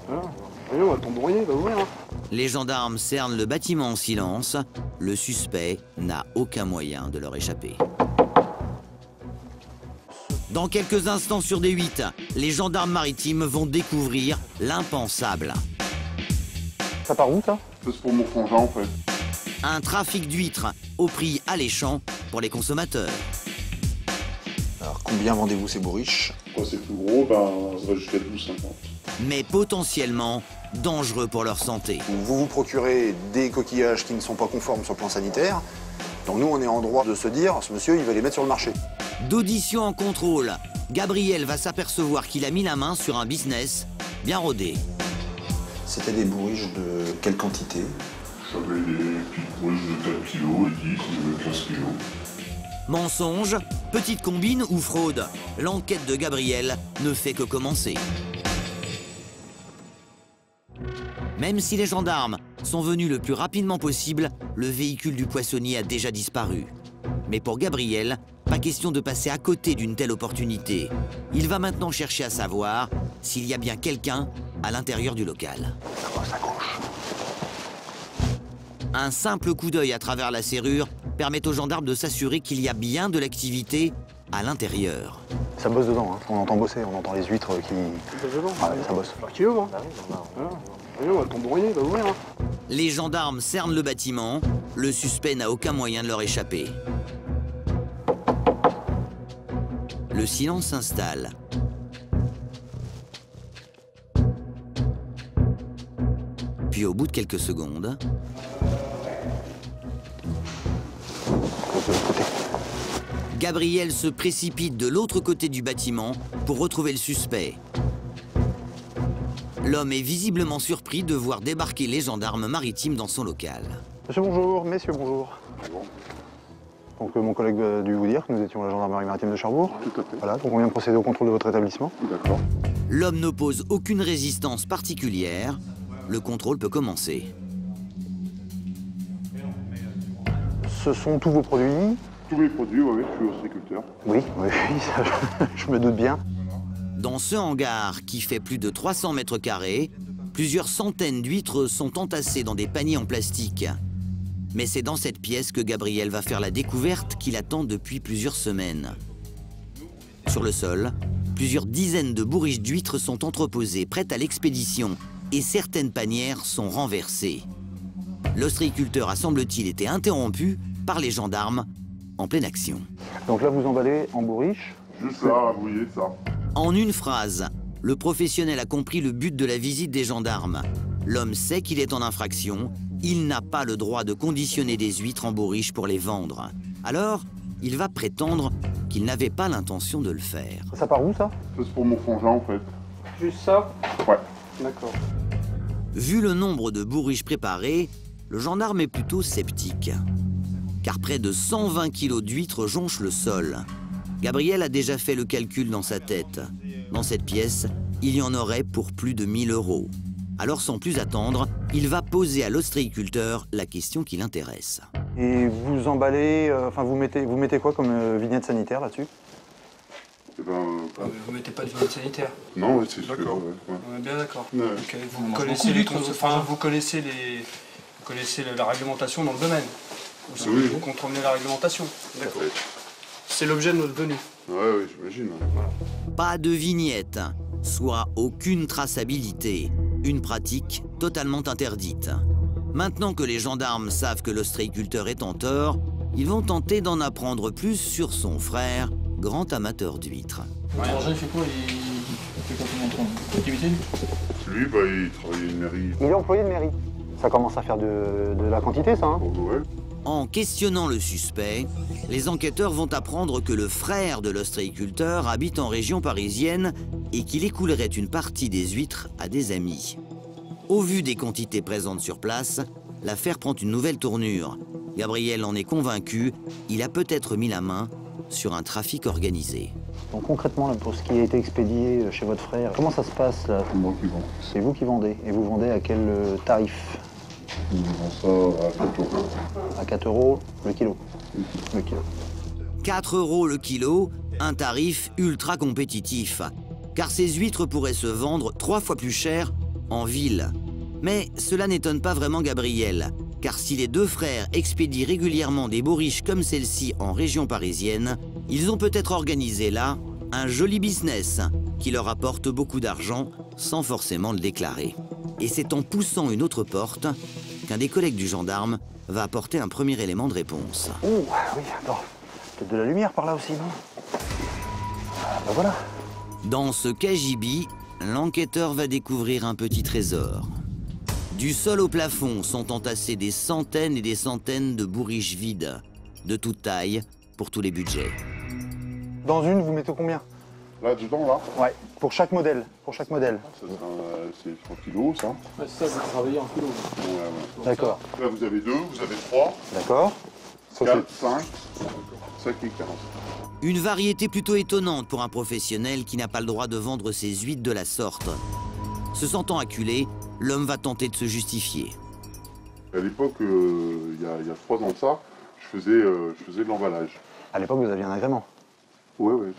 Voilà. Voyons, on va tambouriner, il va ouvrir. Hein.
Les gendarmes cernent le bâtiment en silence. Le suspect n'a aucun moyen de leur échapper. Dans quelques instants sur D8, les gendarmes maritimes vont découvrir l'impensable.
Ça part où, ça?
C'est pour mon frangin, en fait.
Un trafic d'huîtres au prix alléchant pour les consommateurs.
Alors, combien vendez-vous ces bourriches?
Quand c'est plus gros, ben, ça va jusqu'à 12,50.
Mais potentiellement dangereux pour leur santé.
Vous vous procurez des coquillages qui ne sont pas conformes sur le plan sanitaire. Donc nous, on est en droit de se dire, ce monsieur, il va les mettre sur le marché.
D'audition en contrôle, Gabriel va s'apercevoir qu'il a mis la main sur un business bien rodé.
C'était des bourriches de quelle quantité?
J'avais des petites bourriches de 4 kg et 10 et 15 kg.
Mensonge, petite combine ou fraude, l'enquête de Gabriel ne fait que commencer. Même si les gendarmes sont venus le plus rapidement possible, le véhicule du poissonnier a déjà disparu. Mais pour Gabriel, pas question de passer à côté d'une telle opportunité. Il va maintenant chercher à savoir s'il y a bien quelqu'un à l'intérieur du local. Un simple coup d'œil à travers la serrure permet aux gendarmes de s'assurer qu'il y a bien de l'activité à l'intérieur.
Ça bosse dedans, hein. On entend bosser, on entend les huîtres qui...
Ça bosse dedans.
Ouais, ça bosse.
Bah, qui ouvre, hein. Voilà. Voyons, on va tambouriner, il va ouvrir. Hein.
Les gendarmes cernent le bâtiment. Le suspect n'a aucun moyen de leur échapper. Le silence s'installe. Puis au bout de quelques secondes... Gabriel se précipite de l'autre côté du bâtiment pour retrouver le suspect. L'homme est visiblement surpris de voir débarquer les gendarmes maritimes dans son local.
Monsieur, bonjour. Messieurs, bonjour. Donc mon collègue a dû vous dire que nous étions à la gendarmerie maritime de Cherbourg.
Tout à fait.
Voilà, donc on vient de procéder au contrôle de votre établissement.
D'accord.
L'homme n'oppose aucune résistance particulière. Le contrôle peut commencer.
Ce sont tous vos produits?
Tous mes produits, oui, je suis ostréiculteur.
Oui, ça, je me doute bien.
Dans ce hangar qui fait plus de 300 mètres carrés, plusieurs centaines d'huîtres sont entassées dans des paniers en plastique. Mais c'est dans cette pièce que Gabriel va faire la découverte qu'il attend depuis plusieurs semaines. Sur le sol, plusieurs dizaines de bourriches d'huîtres sont entreposées, prêtes à l'expédition, et certaines panières sont renversées. L'ostréiculteur a, semble-t-il, été interrompu par les gendarmes en pleine action.
Donc là, vous emballez en bourriche.
Juste ça, vous voyez ça.
En une phrase, le professionnel a compris le but de la visite des gendarmes. L'homme sait qu'il est en infraction, il n'a pas le droit de conditionner des huîtres en bourriche pour les vendre. Alors, il va prétendre qu'il n'avait pas l'intention de le faire.
Ça part où, ça? Ça, c'est pour mon frangin, en fait.
Juste ça?
Ouais.
D'accord.
Vu le nombre de bourriches préparées, le gendarme est plutôt sceptique. Car près de 120 kilos d'huîtres jonchent le sol. Gabriel a déjà fait le calcul dans sa tête. Dans cette pièce, il y en aurait pour plus de 1 000 €. Alors sans plus attendre, il va poser à l'ostréiculteur la question qui l'intéresse.
Et vous emballez, vous mettez quoi comme vignette sanitaire là-dessus?
Vous mettez pas de vignette sanitaire?
Non, ouais, c'est
d'accord.
Ouais.
On est bien d'accord.
Ouais.
Okay. Vous connaissez la réglementation dans le domaine. Vous contrôlez la réglementation. D'accord. C'est l'objet de notre venue.
Ouais, j'imagine.
Voilà.
Pas de vignette, soit aucune traçabilité. Une pratique totalement interdite. Maintenant que les gendarmes savent que l'ostréiculteur est en tort, ils vont tenter d'en apprendre plus sur son frère, grand amateur d'huîtres.
L'étranger, il fait quoi? Il fait quoi comme activité?
Lui, il travaille à une mairie.
Il est employé de mairie. Ça commence à faire de la quantité, ça, hein?
Ouais.
En questionnant le suspect, les enquêteurs vont apprendre que le frère de l'ostréiculteur habite en région parisienne et qu'il écoulerait une partie des huîtres à des amis. Au vu des quantités présentes sur place, l'affaire prend une nouvelle tournure. Gabriel en est convaincu, il a peut-être mis la main sur un trafic organisé.
Donc concrètement, là, pour ce qui a été expédié chez votre frère, comment ça se passe là?
C'est moi qui vends.
C'est vous qui vendez. Et vous vendez à quel tarif?
Je vends ça à 4 €.
À 4 € le kilo. Le kilo.
4 € le kilo, un tarif ultra compétitif. Car ces huîtres pourraient se vendre 3 fois plus cher en ville. Mais cela n'étonne pas vraiment Gabriel, car si les deux frères expédient régulièrement des bourriches comme celle-ci en région parisienne, ils ont peut-être organisé là un joli business qui leur apporte beaucoup d'argent sans forcément le déclarer. Et c'est en poussant une autre porte qu'un des collègues du gendarme va apporter un premier élément de réponse.
Oh, oui, attends. Peut-être de la lumière par là aussi, non? Ben voilà.
Dans ce cagibi, l'enquêteur va découvrir un petit trésor. Du sol au plafond sont entassés des centaines et des centaines de bourriches vides, de toute taille, pour tous les budgets.
Dans une, vous mettez combien?
Là, dedans, là?
Ouais, pour chaque modèle.
Ça, c'est 100 kilos, ça.
Ouais, c'est ça, vous travaillez en kilos.
Ouais.
D'accord.
Là, vous avez 2, vous avez 3.
D'accord.
4, 5, 5 et 15.
Une variété plutôt étonnante pour un professionnel qui n'a pas le droit de vendre ses huîtres de la sorte. Se sentant acculé, l'homme va tenter de se justifier.
À l'époque, il y a 3 ans de ça, je faisais de l'emballage.
À l'époque, vous aviez un agrément?
Ouais.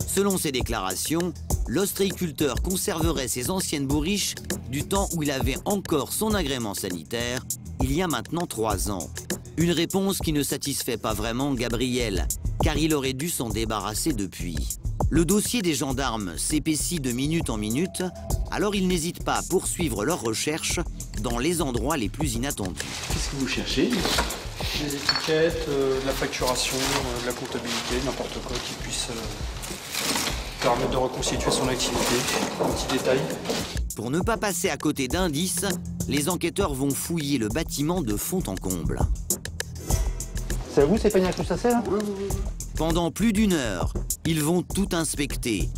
Selon ses déclarations, l'ostréiculteur conserverait ses anciennes bourriches du temps où il avait encore son agrément sanitaire, il y a maintenant 3 ans. Une réponse qui ne satisfait pas vraiment Gabriel, car il aurait dû s'en débarrasser depuis. Le dossier des gendarmes s'épaissit de minute en minute, alors ils n'hésitent pas à poursuivre leurs recherches dans les endroits les plus inattendus.
Qu'est-ce que vous cherchez?
Des étiquettes, de la facturation, de la comptabilité, n'importe quoi qui puisse permettre de reconstituer son activité, un petit détail.
Pour ne pas passer à côté d'indices, les enquêteurs vont fouiller le bâtiment de fond en comble.
C'est à vous ces paniers à crustacés là?
Oui.
Pendant plus d'1 heure, ils vont tout inspecter,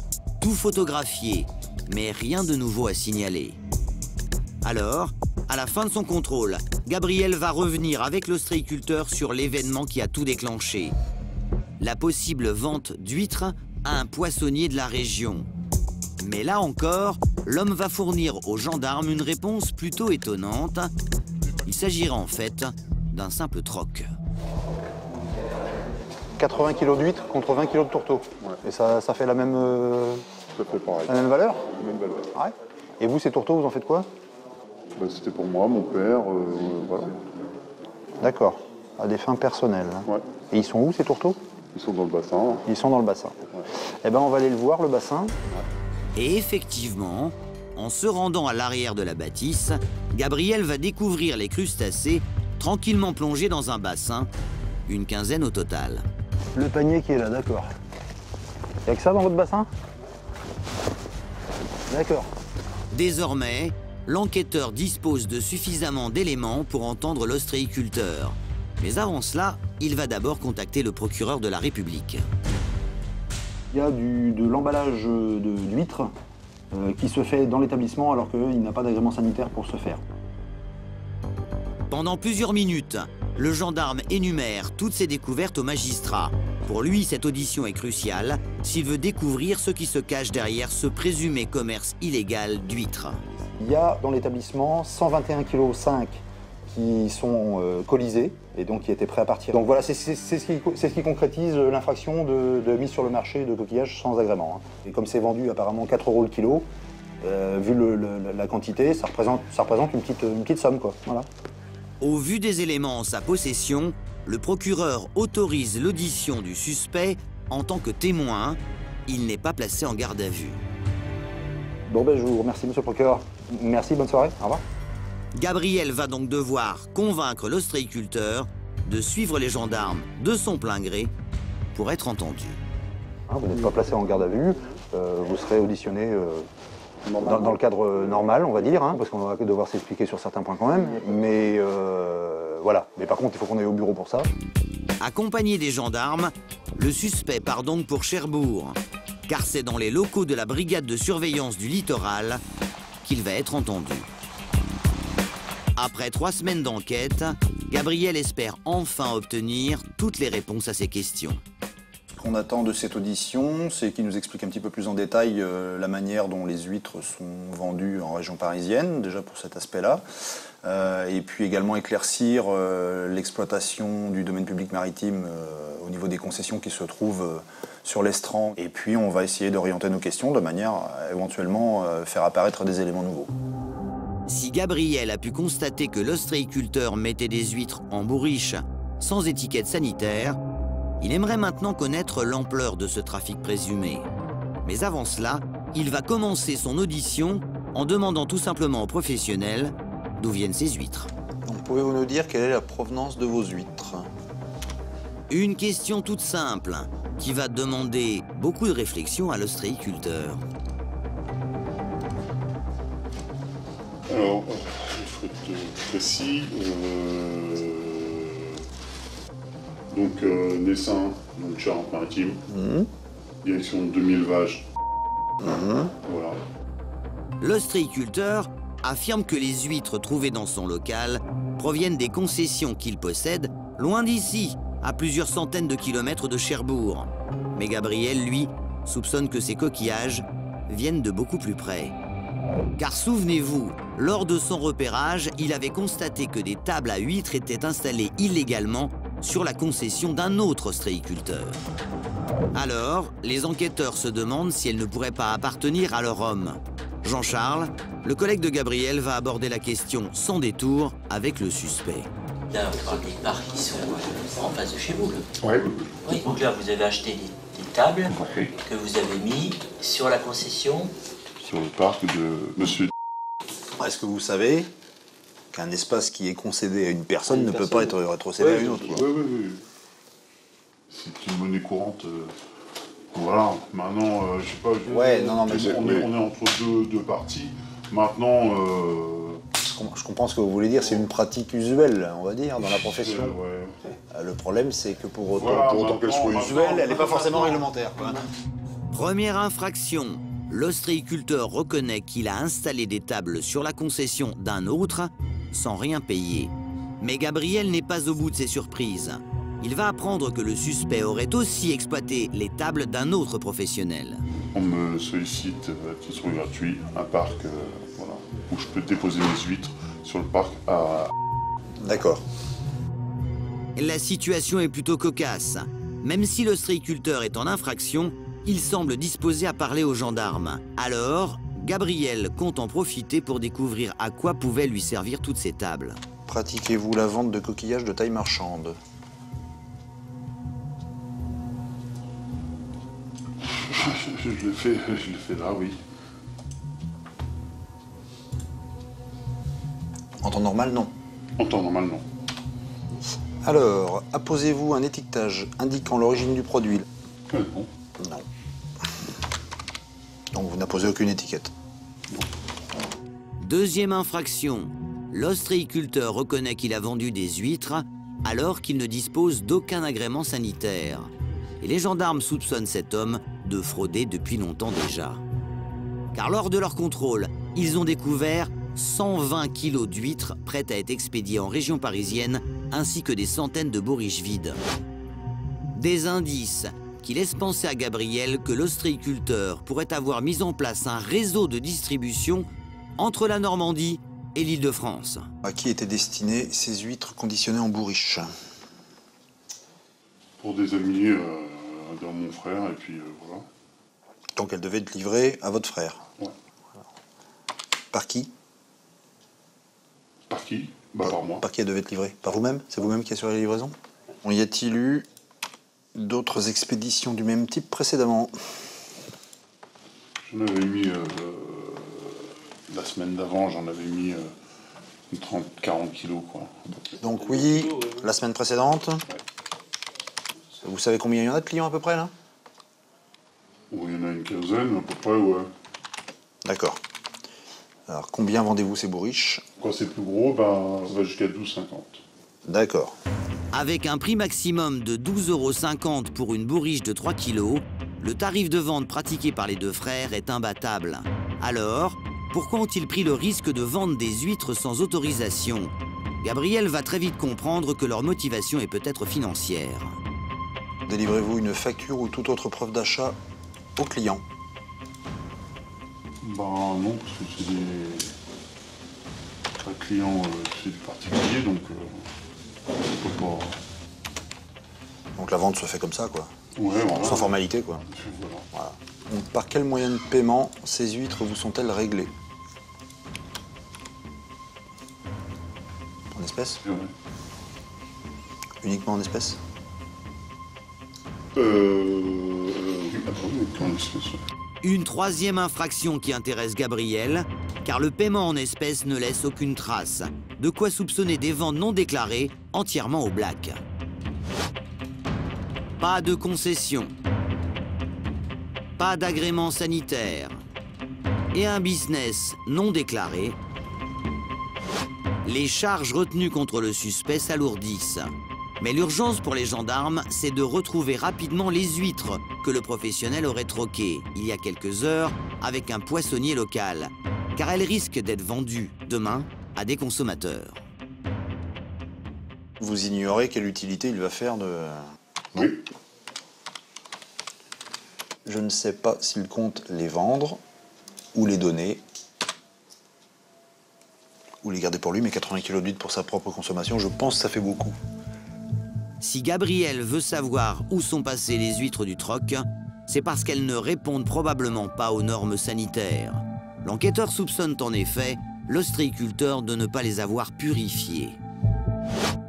tout photographier, mais rien de nouveau à signaler. Alors, à la fin de son contrôle, Gabriel va revenir avec l'ostréiculteur sur l'événement qui a tout déclenché. La possible vente d'huîtres à un poissonnier de la région. Mais là encore, l'homme va fournir aux gendarmes une réponse plutôt étonnante. Il s'agira en fait d'un simple troc.
80 kg d'huîtres contre 20 kg de tourteaux.
Ouais.
Et ça fait la même,
Ça fait pareil.
la même valeur?
Même valeur.
Ouais. Et vous, ces tourteaux, vous en faites quoi?
C'était pour moi, mon père, voilà.
D'accord. À des fins personnelles.
Ouais.
Et ils sont où ces tourteaux?
Ils sont dans le bassin.
Ils sont dans le bassin.
Ouais.
Eh ben, on va aller le voir, le bassin.
Et effectivement, en se rendant à l'arrière de la bâtisse, Gabriel va découvrir les crustacés tranquillement plongés dans un bassin, une quinzaine au total.
Le panier qui est là, d'accord.
Il n'y a que ça dans votre bassin? D'accord.
Désormais, l'enquêteur dispose de suffisamment d'éléments pour entendre l'ostréiculteur. Mais avant cela, il va d'abord contacter le procureur de la République.
Il y a de l'emballage d'huîtres qui se fait dans l'établissement alors qu'il n'a pas d'agrément sanitaire pour ce faire.
Pendant plusieurs minutes, le gendarme énumère toutes ses découvertes au magistrat. Pour lui, cette audition est cruciale s'il veut découvrir ce qui se cache derrière ce présumé commerce illégal d'huîtres.
Il y a dans l'établissement 121,5 kg qui sont colisés et donc qui étaient prêts à partir. Donc voilà, c'est ce qui concrétise l'infraction de mise sur le marché de coquillages sans agrément. Et comme c'est vendu apparemment 4 € le kilo, vu la quantité, ça représente une petite somme, quoi. Voilà.
Au vu des éléments en sa possession, le procureur autorise l'audition du suspect en tant que témoin. Il n'est pas placé en garde à vue.
Bon ben je vous remercie, monsieur le procureur. Merci, bonne soirée, au revoir.
Gabriel va donc devoir convaincre l'ostréiculteur de suivre les gendarmes de son plein gré pour être entendu.
Vous n'êtes pas placé en garde à vue, vous serez auditionné dans le cadre normal, on va dire, parce qu'on va devoir s'expliquer sur certains points quand même. Mais voilà, mais par contre, il faut qu'on aille au bureau pour ça.
Accompagné des gendarmes, le suspect part donc pour Cherbourg, car c'est dans les locaux de la brigade de surveillance du littoral qu'il va être entendu. Après 3 semaines d'enquête, Gabriel espère enfin obtenir toutes les réponses à ses questions.
Ce qu'on attend de cette audition, c'est qu'il nous explique un petit peu plus en détail la manière dont les huîtres sont vendues en région parisienne, déjà pour cet aspect-là. Et puis également éclaircir l'exploitation du domaine public maritime au niveau des concessions qui se trouvent sur l'estran. Et puis on va essayer d'orienter nos questions de manière à éventuellement faire apparaître des éléments nouveaux.
Si Gabriel a pu constater que l'ostréiculteur mettait des huîtres en bourriche sans étiquette sanitaire, il aimerait maintenant connaître l'ampleur de ce trafic présumé. Mais avant cela, il va commencer son audition en demandant tout simplement aux professionnels d'où viennent ces huîtres.
Donc pouvez-vous nous dire quelle est la provenance de vos huîtres?
Une question toute simple qui va demander beaucoup de réflexion à l'ostréiculteur.
Alors, il faut être précis. Donc, Naissain, donc Charente-Maritime, direction 2000 vaches. Voilà.
L'ostréiculteur affirme que les huîtres trouvées dans son local proviennent des concessions qu'il possède, loin d'ici, à plusieurs centaines de kilomètres de Cherbourg. Mais Gabriel, lui, soupçonne que ces coquillages viennent de beaucoup plus près. Car souvenez-vous, lors de son repérage, il avait constaté que des tables à huîtres étaient installées illégalement sur la concession d'un autre ostréiculteur. Alors, les enquêteurs se demandent si elles ne pourraient pas appartenir à leur homme. Jean-Charles, le collègue de Gabriel, va aborder la question sans détour avec le suspect.
Là, on parle des parcs qui sont en face de chez vous, là.
Oui.
Oui, donc là, vous avez acheté des tables que vous avez mis sur la concession.
Sur le parc de Monsieur.
Est-ce que vous savez qu'un espace qui est concédé à une personne ne peut pas être rétrocédé à une autre?
Oui. C'est une monnaie courante. Voilà, maintenant, je sais pas.
Ouais, non, mais
on est entre deux parties. Maintenant.
Je comprends ce que vous voulez dire, c'est une pratique usuelle, on va dire, dans la profession.
Ouais.
Le problème, c'est que pour autant qu'elle soit usuelle, elle n'est pas forcément réglementaire. Quoi.
Première infraction, l'ostréiculteur reconnaît qu'il a installé des tables sur la concession d'un autre sans rien payer. Mais Gabriel n'est pas au bout de ses surprises. Il va apprendre que le suspect aurait aussi exploité les tables d'un autre professionnel.
On me sollicite à titre gratuit un parc voilà, où je peux déposer mes huîtres sur le parc à...
D'accord.
La situation est plutôt cocasse. Même si l'ostréiculteur est en infraction, il semble disposé à parler aux gendarmes. Alors, Gabriel compte en profiter pour découvrir à quoi pouvaient lui servir toutes ces tables.
Pratiquez-vous la vente de coquillages de taille marchande?
Je le fais là, oui.
En temps normal, non.
En temps normal, non.
Alors, apposez-vous un étiquetage indiquant l'origine du produit?
Non.
Non. Donc vous n'apposez aucune étiquette.
Deuxième infraction, l'ostréiculteur reconnaît qu'il a vendu des huîtres alors qu'il ne dispose d'aucun agrément sanitaire. Et les gendarmes soupçonnent cet homme de frauder depuis longtemps déjà. Car lors de leur contrôle, ils ont découvert 120 kilos d'huîtres prêtes à être expédiées en région parisienne, ainsi que des centaines de bourriches vides. Des indices qui laissent penser à Gabriel que l'ostréiculteur pourrait avoir mis en place un réseau de distribution entre la Normandie et l'Île-de-France.
À qui étaient destinées ces huîtres conditionnées en bourriche?
Pour des amis de mon frère, et puis voilà.
Donc elles devaient être livrées à votre frère?
Ouais.
Par qui?
Par qui? Bah par moi.
Par qui elles devaient être livrées? Par vous-même? C'est vous-même qui assurez la livraison? Y a-t-il eu d'autres expéditions du même type précédemment?
J'en avais mis, la semaine d'avant, j'en avais mis 30-40 kilos, quoi.
Donc oui, la semaine précédente.
Ouais.
Vous savez combien il y en a de clients à peu près là?
Oui, il y en a une quinzaine, à peu près, ouais.
D'accord. Alors combien vendez-vous ces bourriches?
Quand c'est plus gros, ben, on va jusqu'à 12,50.
D'accord.
Avec un prix maximum de 12,50 € pour une bourriche de 3 kilos, le tarif de vente pratiqué par les deux frères est imbattable. Alors, pourquoi ont-ils pris le risque de vendre des huîtres sans autorisation? Gabriel va très vite comprendre que leur motivation est peut-être financière.
Délivrez-vous une facture ou toute autre preuve d'achat au client?
Ben non, parce que c'est des clients, c'est du particulier, donc on peut pas...
Donc la vente se fait comme ça, quoi.
Ouais, voilà.
Sans formalité, quoi. Voilà. Donc, par quel moyen de paiement ces huîtres vous sont-elles réglées? En espèces?
Ouais.
Uniquement en espèces?
Oui, en espèces.
Une troisième infraction qui intéresse Gabriel, car le paiement en espèces ne laisse aucune trace. De quoi soupçonner des ventes non déclarées entièrement au black. Pas de concession. Pas d'agrément sanitaire. Et un business non déclaré. Les charges retenues contre le suspect s'alourdissent. Mais l'urgence pour les gendarmes, c'est de retrouver rapidement les huîtres que le professionnel aurait troquées il y a quelques heures avec un poissonnier local, car elles risquent d'être vendues demain à des consommateurs.
Vous ignorez quelle utilité il va faire de...
Oui.
Je ne sais pas s'il compte les vendre ou les donner ou les garder pour lui, mais 80 kilos d'huîtres pour sa propre consommation, je pense que ça fait beaucoup.
Si Gabriel veut savoir où sont passées les huîtres du troc, c'est parce qu'elles ne répondent probablement pas aux normes sanitaires. L'enquêteur soupçonne en effet l'ostréiculteur de ne pas les avoir purifiées.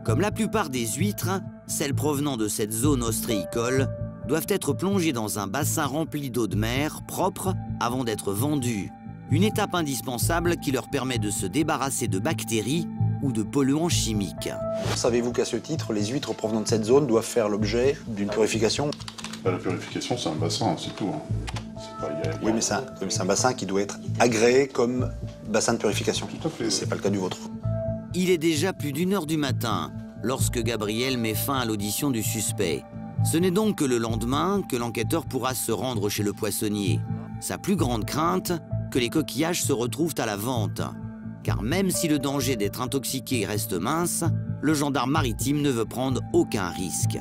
Comme la plupart des huîtres, celles provenant de cette zone ostréicole doivent être plongées dans un bassin rempli d'eau de mer propre avant d'être vendues. Une étape indispensable qui leur permet de se débarrasser de bactéries ou de polluants chimiques.
Savez-vous qu'à ce titre, les huîtres provenant de cette zone doivent faire l'objet d'une purification?
La purification, c'est un bassin, c'est tout. Hein.
Oui, mais c'est un bassin qui doit être agréé comme bassin de purification.
Tout à fait.
C'est pas le cas du vôtre.
Il est déjà plus d'1 h du matin lorsque Gabriel met fin à l'audition du suspect. Ce n'est donc que le lendemain que l'enquêteur pourra se rendre chez le poissonnier. Sa plus grande crainte, que les coquillages se retrouvent à la vente. Car même si le danger d'être intoxiqué reste mince, le gendarme maritime ne veut prendre aucun risque.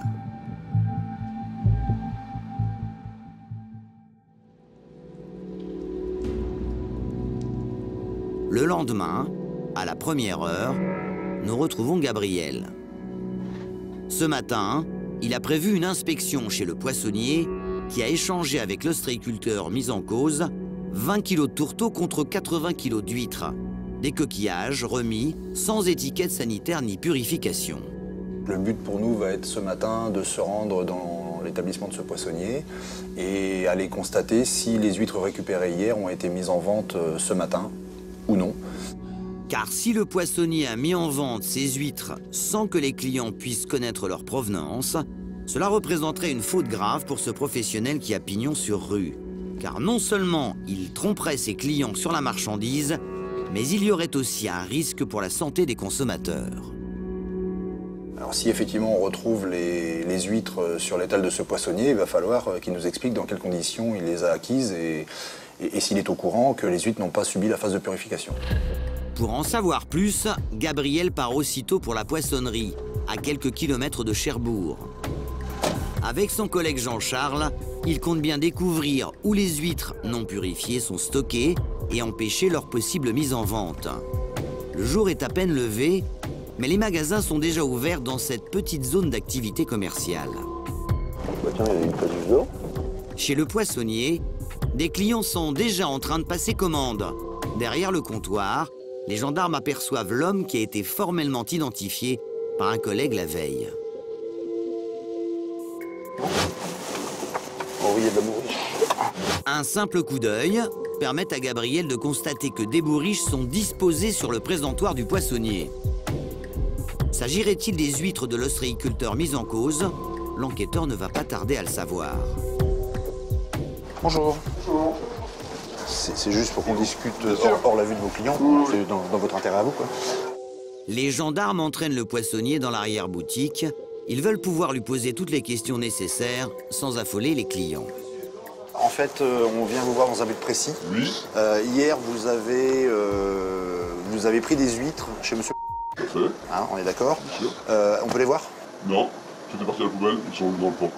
Le lendemain, à la première heure, nous retrouvons Gabriel. Ce matin, il a prévu une inspection chez le poissonnier qui a échangé avec l'ostréiculteur mis en cause 20 kilos de tourteaux contre 80 kilos d'huîtres. Des coquillages remis sans étiquette sanitaire ni purification.
Le but pour nous va être ce matin de se rendre dans l'établissement de ce poissonnier et aller constater si les huîtres récupérées hier ont été mises en vente ce matin ou non.
Car si le poissonnier a mis en vente ses huîtres sans que les clients puissent connaître leur provenance, cela représenterait une faute grave pour ce professionnel qui a pignon sur rue. Car non seulement il tromperait ses clients sur la marchandise, mais il y aurait aussi un risque pour la santé des consommateurs.
Alors si effectivement on retrouve les huîtres sur l'étal de ce poissonnier, il va falloir qu'il nous explique dans quelles conditions il les a acquises et s'il est au courant que les huîtres n'ont pas subi la phase de purification.
Pour en savoir plus, Gabriel part aussitôt pour la poissonnerie, à quelques kilomètres de Cherbourg. Avec son collègue Jean-Charles, il compte bien découvrir où les huîtres non purifiées sont stockées et empêcher leur possible mise en vente. Le jour est à peine levé, mais les magasins sont déjà ouverts dans cette petite zone d'activité commerciale.
Tiens, il y a une page d'eau.
Chez le poissonnier, des clients sont déjà en train de passer commande. Derrière le comptoir, les gendarmes aperçoivent l'homme qui a été formellement identifié par un collègue la veille.
Envoyer de la bourriche.
Un simple coup d'œil permet à Gabriel de constater que des bourriches sont disposées sur le présentoir du poissonnier. S'agirait-il des huîtres de l'ostréiculteur mis en cause? L'enquêteur ne va pas tarder à le savoir.
Bonjour. C'est juste pour qu'on discute hors la vue de vos clients. C'est dans votre intérêt à vous, quoi.
Les gendarmes entraînent le poissonnier dans l'arrière-boutique. Ils veulent pouvoir lui poser toutes les questions nécessaires sans affoler les clients.
En fait, on vient vous voir dans un but précis.
Oui.
Hier, vous avez pris des huîtres chez monsieur.
Tout à fait.
Hein, on est d'accord?
Bien sûr.
On peut les voir?
Non, c'était parti à la poubelle, ils sont dans le pont.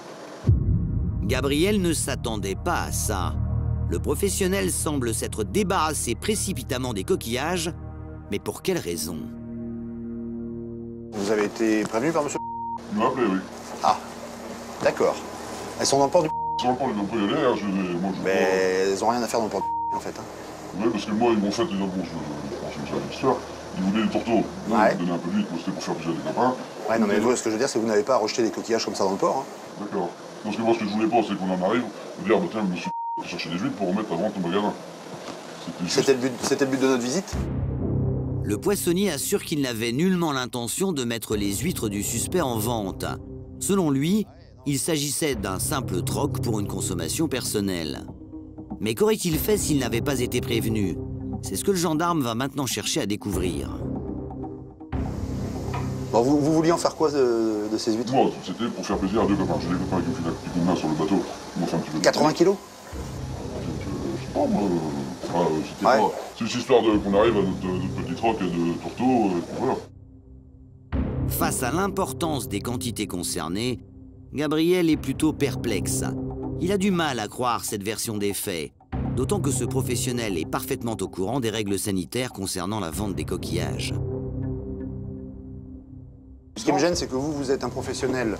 Gabriel ne s'attendait pas à ça. Le professionnel semble s'être débarrassé précipitamment des coquillages, mais pour quelle raison?
Vous avez été prévenu par monsieur?
Il m'a appelé, oui.
Ah, d'accord. Elles sont dans le port du...
Ils sont dans le pont, ils n'ont pas y aller, hein,
Mais elles n'ont rien à faire dans le port du... en fait. Hein.
Oui, parce que moi, ils m'ont fait, bon, je pense que vous savez l'histoire, ils voulaient des tourteaux. Moi,
Ouais.
ils me donnaient un peu vite, c'était pour faire plaisir à des copains.
Ouais, non, mais vous, ce que je veux dire, c'est que vous n'avez pas à rejeter des coquillages comme ça dans le port. Hein.
D'accord. Parce que moi, ce que je voulais pas, c'est qu'on en arrive, de dire, bah, tiens, monsieur, chercher des huîtres pour remettre à vente au magasin.
C'était le but de notre visite.
Le poissonnier assure qu'il n'avait nullement l'intention de mettre les huîtres du suspect en vente. Selon lui, il s'agissait d'un simple troc pour une consommation personnelle. Mais qu'aurait-il fait s'il n'avait pas été prévenu? C'est ce que le gendarme va maintenant chercher à découvrir.
Bon, vous vouliez en faire quoi de ces huîtres?
Moi, c'était pour faire plaisir à deux copains. J'ai des copains qui ont fait un petit coup de main sur le bateau. Ils m'ont fait un petit peu de
80 kilos?
Je sais pas, moi. C'était pas... C'est juste histoire qu'on arrive à notre petit troc de tourteaux, voilà.
Face à l'importance des quantités concernées, Gabriel est plutôt perplexe. Il a du mal à croire cette version des faits, d'autant que ce professionnel est parfaitement au courant des règles sanitaires concernant la vente des coquillages.
Ce qui me gêne, c'est que vous êtes un professionnel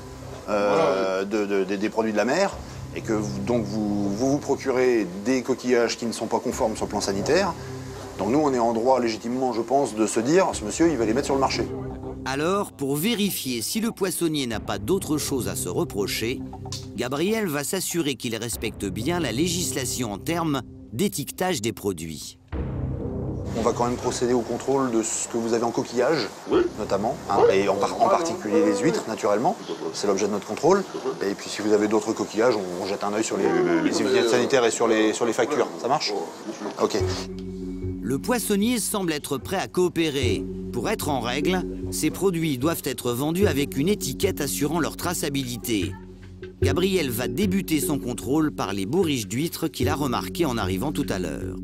des produits de la mer et que vous procurez des coquillages qui ne sont pas conformes sur le plan sanitaire. Donc nous, on est en droit légitimement, je pense, de se dire, ce monsieur, il va les mettre sur le marché.
Alors, pour vérifier si le poissonnier n'a pas d'autre chose à se reprocher, Gabriel va s'assurer qu'il respecte bien la législation en termes d'étiquetage des produits.
On va quand même procéder au contrôle de ce que vous avez en coquillage,
oui,
notamment, hein, et en particulier les huîtres, naturellement. C'est l'objet de notre contrôle. Et puis si vous avez d'autres coquillages, on jette un œil sur les étiquettes sanitaires et sur les factures. Ça marche? Ok.
Le poissonnier semble être prêt à coopérer. Pour être en règle, ces produits doivent être vendus avec une étiquette assurant leur traçabilité. Gabriel va débuter son contrôle par les bourriches d'huîtres qu'il a remarquées en arrivant tout à l'heure.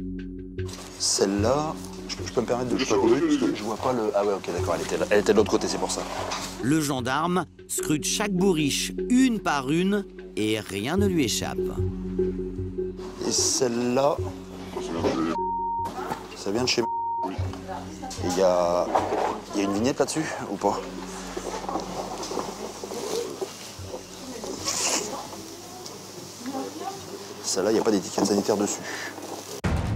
Celle-là, je peux me permettre de jeter un coup d'œil parce que je vois pas le... Ah ouais, ok, d'accord, elle était de l'autre côté, c'est pour ça.
Le gendarme scrute chaque bourriche une par une et rien ne lui échappe.
Et celle-là... Ça vient de chez...
Oui.
Et il y a une vignette là-dessus, ou pas? Celle-là, il n'y a pas d'étiquette sanitaire dessus.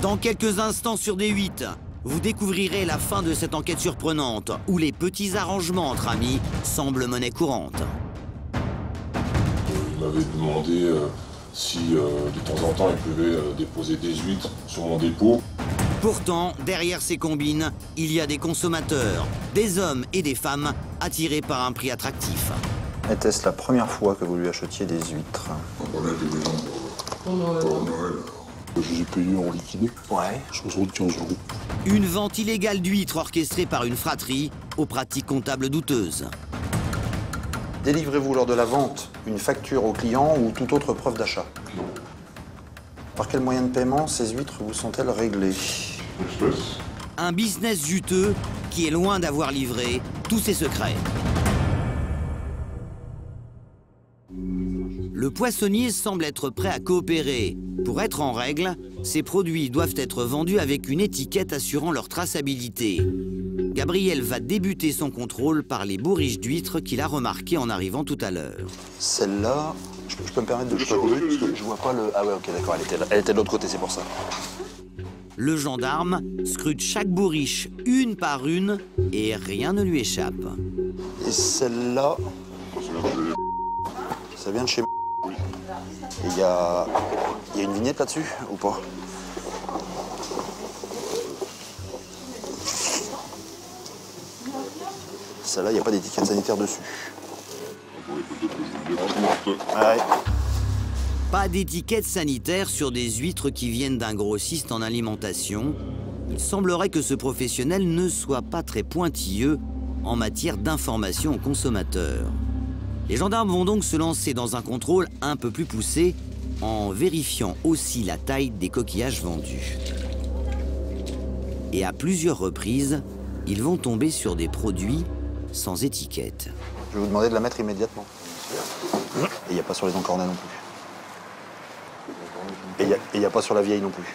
Dans quelques instants sur D8, vous découvrirez la fin de cette enquête surprenante où les petits arrangements entre amis semblent monnaie courante.
Il m'avait demandé si de temps en temps il pouvait déposer des huîtres sur mon dépôt.
Pourtant, derrière ces combines, il y a des consommateurs, des hommes et des femmes attirés par un prix attractif.
Était-ce la première fois que vous lui achetiez des huîtres?
On parlait de gens pour Noël.
Je les ai payés en liquidé.
Ouais.
75 €.
Une vente illégale d'huîtres orchestrée par une fratrie aux pratiques comptables douteuses.
Délivrez-vous lors de la vente une facture au client ou toute autre preuve d'achat?
Non.
Par quel moyen de paiement ces huîtres vous sont-elles réglées?
Espèce.
Un business juteux qui est loin d'avoir livré tous ses secrets. Le poissonnier semble être prêt à coopérer. Pour être en règle, ces produits doivent être vendus avec une étiquette assurant leur traçabilité. Gabriel va débuter son contrôle par les bourriches d'huîtres qu'il a remarquées en arrivant tout à l'heure.
Celle-là, je peux me permettre de jeter un coup d'œil parce que je vois pas le... Ah ouais, ok, d'accord, elle était de l'autre côté, c'est pour ça.
Le gendarme scrute chaque bourriche une par une et rien ne lui échappe.
Et celle-là, ça vient de chez... Il y a une vignette là-dessus ou pas? Celle-là, il n'y a pas d'étiquette sanitaire dessus. Ouais.
Pas d'étiquette sanitaire sur des huîtres qui viennent d'un grossiste en alimentation. Il semblerait que ce professionnel ne soit pas très pointilleux en matière d'information aux consommateurs. Les gendarmes vont donc se lancer dans un contrôle un peu plus poussé en vérifiant aussi la taille des coquillages vendus. Et à plusieurs reprises, ils vont tomber sur des produits sans étiquette.
Je vais vous demander de la mettre immédiatement. Et il n'y a pas sur les encornets non plus. Et il n'y a pas sur la vieille non plus.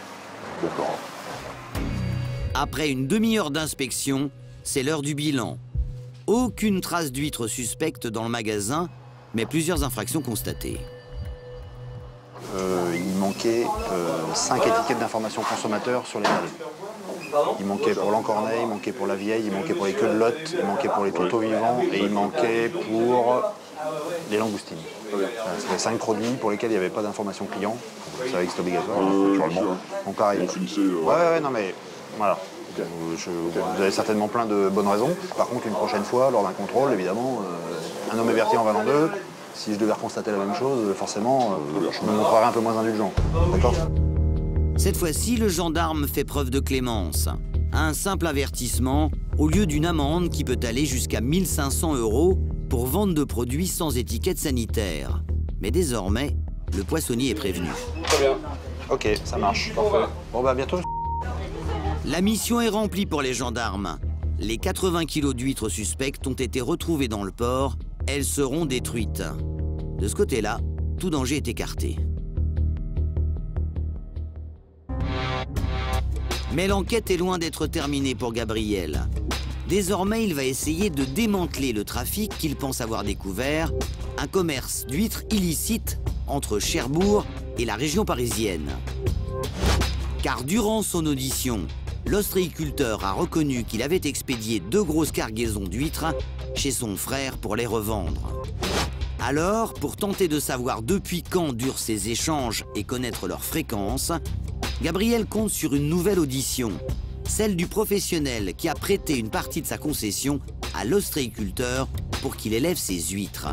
D'accord.
Après une demi-heure d'inspection, c'est l'heure du bilan. Aucune trace d'huître suspecte dans le magasin, mais plusieurs infractions constatées.
Il manquait 5 étiquettes d'information consommateur sur les dalles. Il manquait pour l'encornet, il manquait pour la vieille, il manquait pour les queues de lotte, il manquait pour les tourteaux vivants et il manquait pour les langoustines. C'était 5 produits pour lesquels il n'y avait pas d'information client. Vous savez que c'est obligatoire, naturellement. Donc pareil. Ouais, non mais voilà. Vous avez certainement plein de bonnes raisons. Par contre, une prochaine fois, lors d'un contrôle, évidemment, un homme est averti en valant deux. Si je devais constater la même chose, forcément, je me montrerais un peu moins indulgent. D'accord ?
Cette fois-ci, le gendarme fait preuve de clémence. Un simple avertissement au lieu d'une amende qui peut aller jusqu'à 1 500 € pour vente de produits sans étiquette sanitaire. Mais désormais, le poissonnier est prévenu.
Très bien. Ok, ça marche. Parfait. Bon, bah à bientôt.
La mission est remplie pour les gendarmes. Les 80 kilos d'huîtres suspectes ont été retrouvés dans le port. Elles seront détruites. De ce côté-là, tout danger est écarté. Mais l'enquête est loin d'être terminée pour Gabriel. Désormais, il va essayer de démanteler le trafic qu'il pense avoir découvert, un commerce d'huîtres illicite entre Cherbourg et la région parisienne. Car durant son audition, l'ostréiculteur a reconnu qu'il avait expédié 2 grosses cargaisons d'huîtres chez son frère pour les revendre. Alors, pour tenter de savoir depuis quand durent ces échanges et connaître leur fréquence, Gabriel compte sur une nouvelle audition, celle du professionnel qui a prêté une partie de sa concession à l'ostréiculteur pour qu'il élève ses huîtres.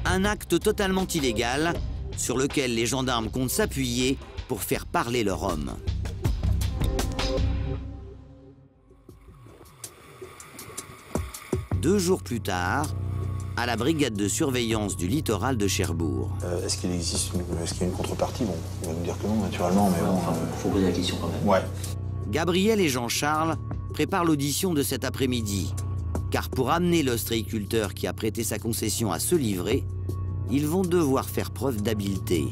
Un acte totalement illégal sur lequel les gendarmes comptent s'appuyer pour faire parler leur homme. Deux jours plus tard, à la brigade de surveillance du littoral de Cherbourg.
Est-ce qu'il existe est-ce qu'il y a une contrepartie? Bon, on va nous dire que non, naturellement, mais bon...
Faut poser la question quand même.
Ouais.
Gabriel et Jean-Charles préparent l'audition de cet après-midi. Car pour amener l'ostréiculteur qui a prêté sa concession à se livrer, ils vont devoir faire preuve d'habileté.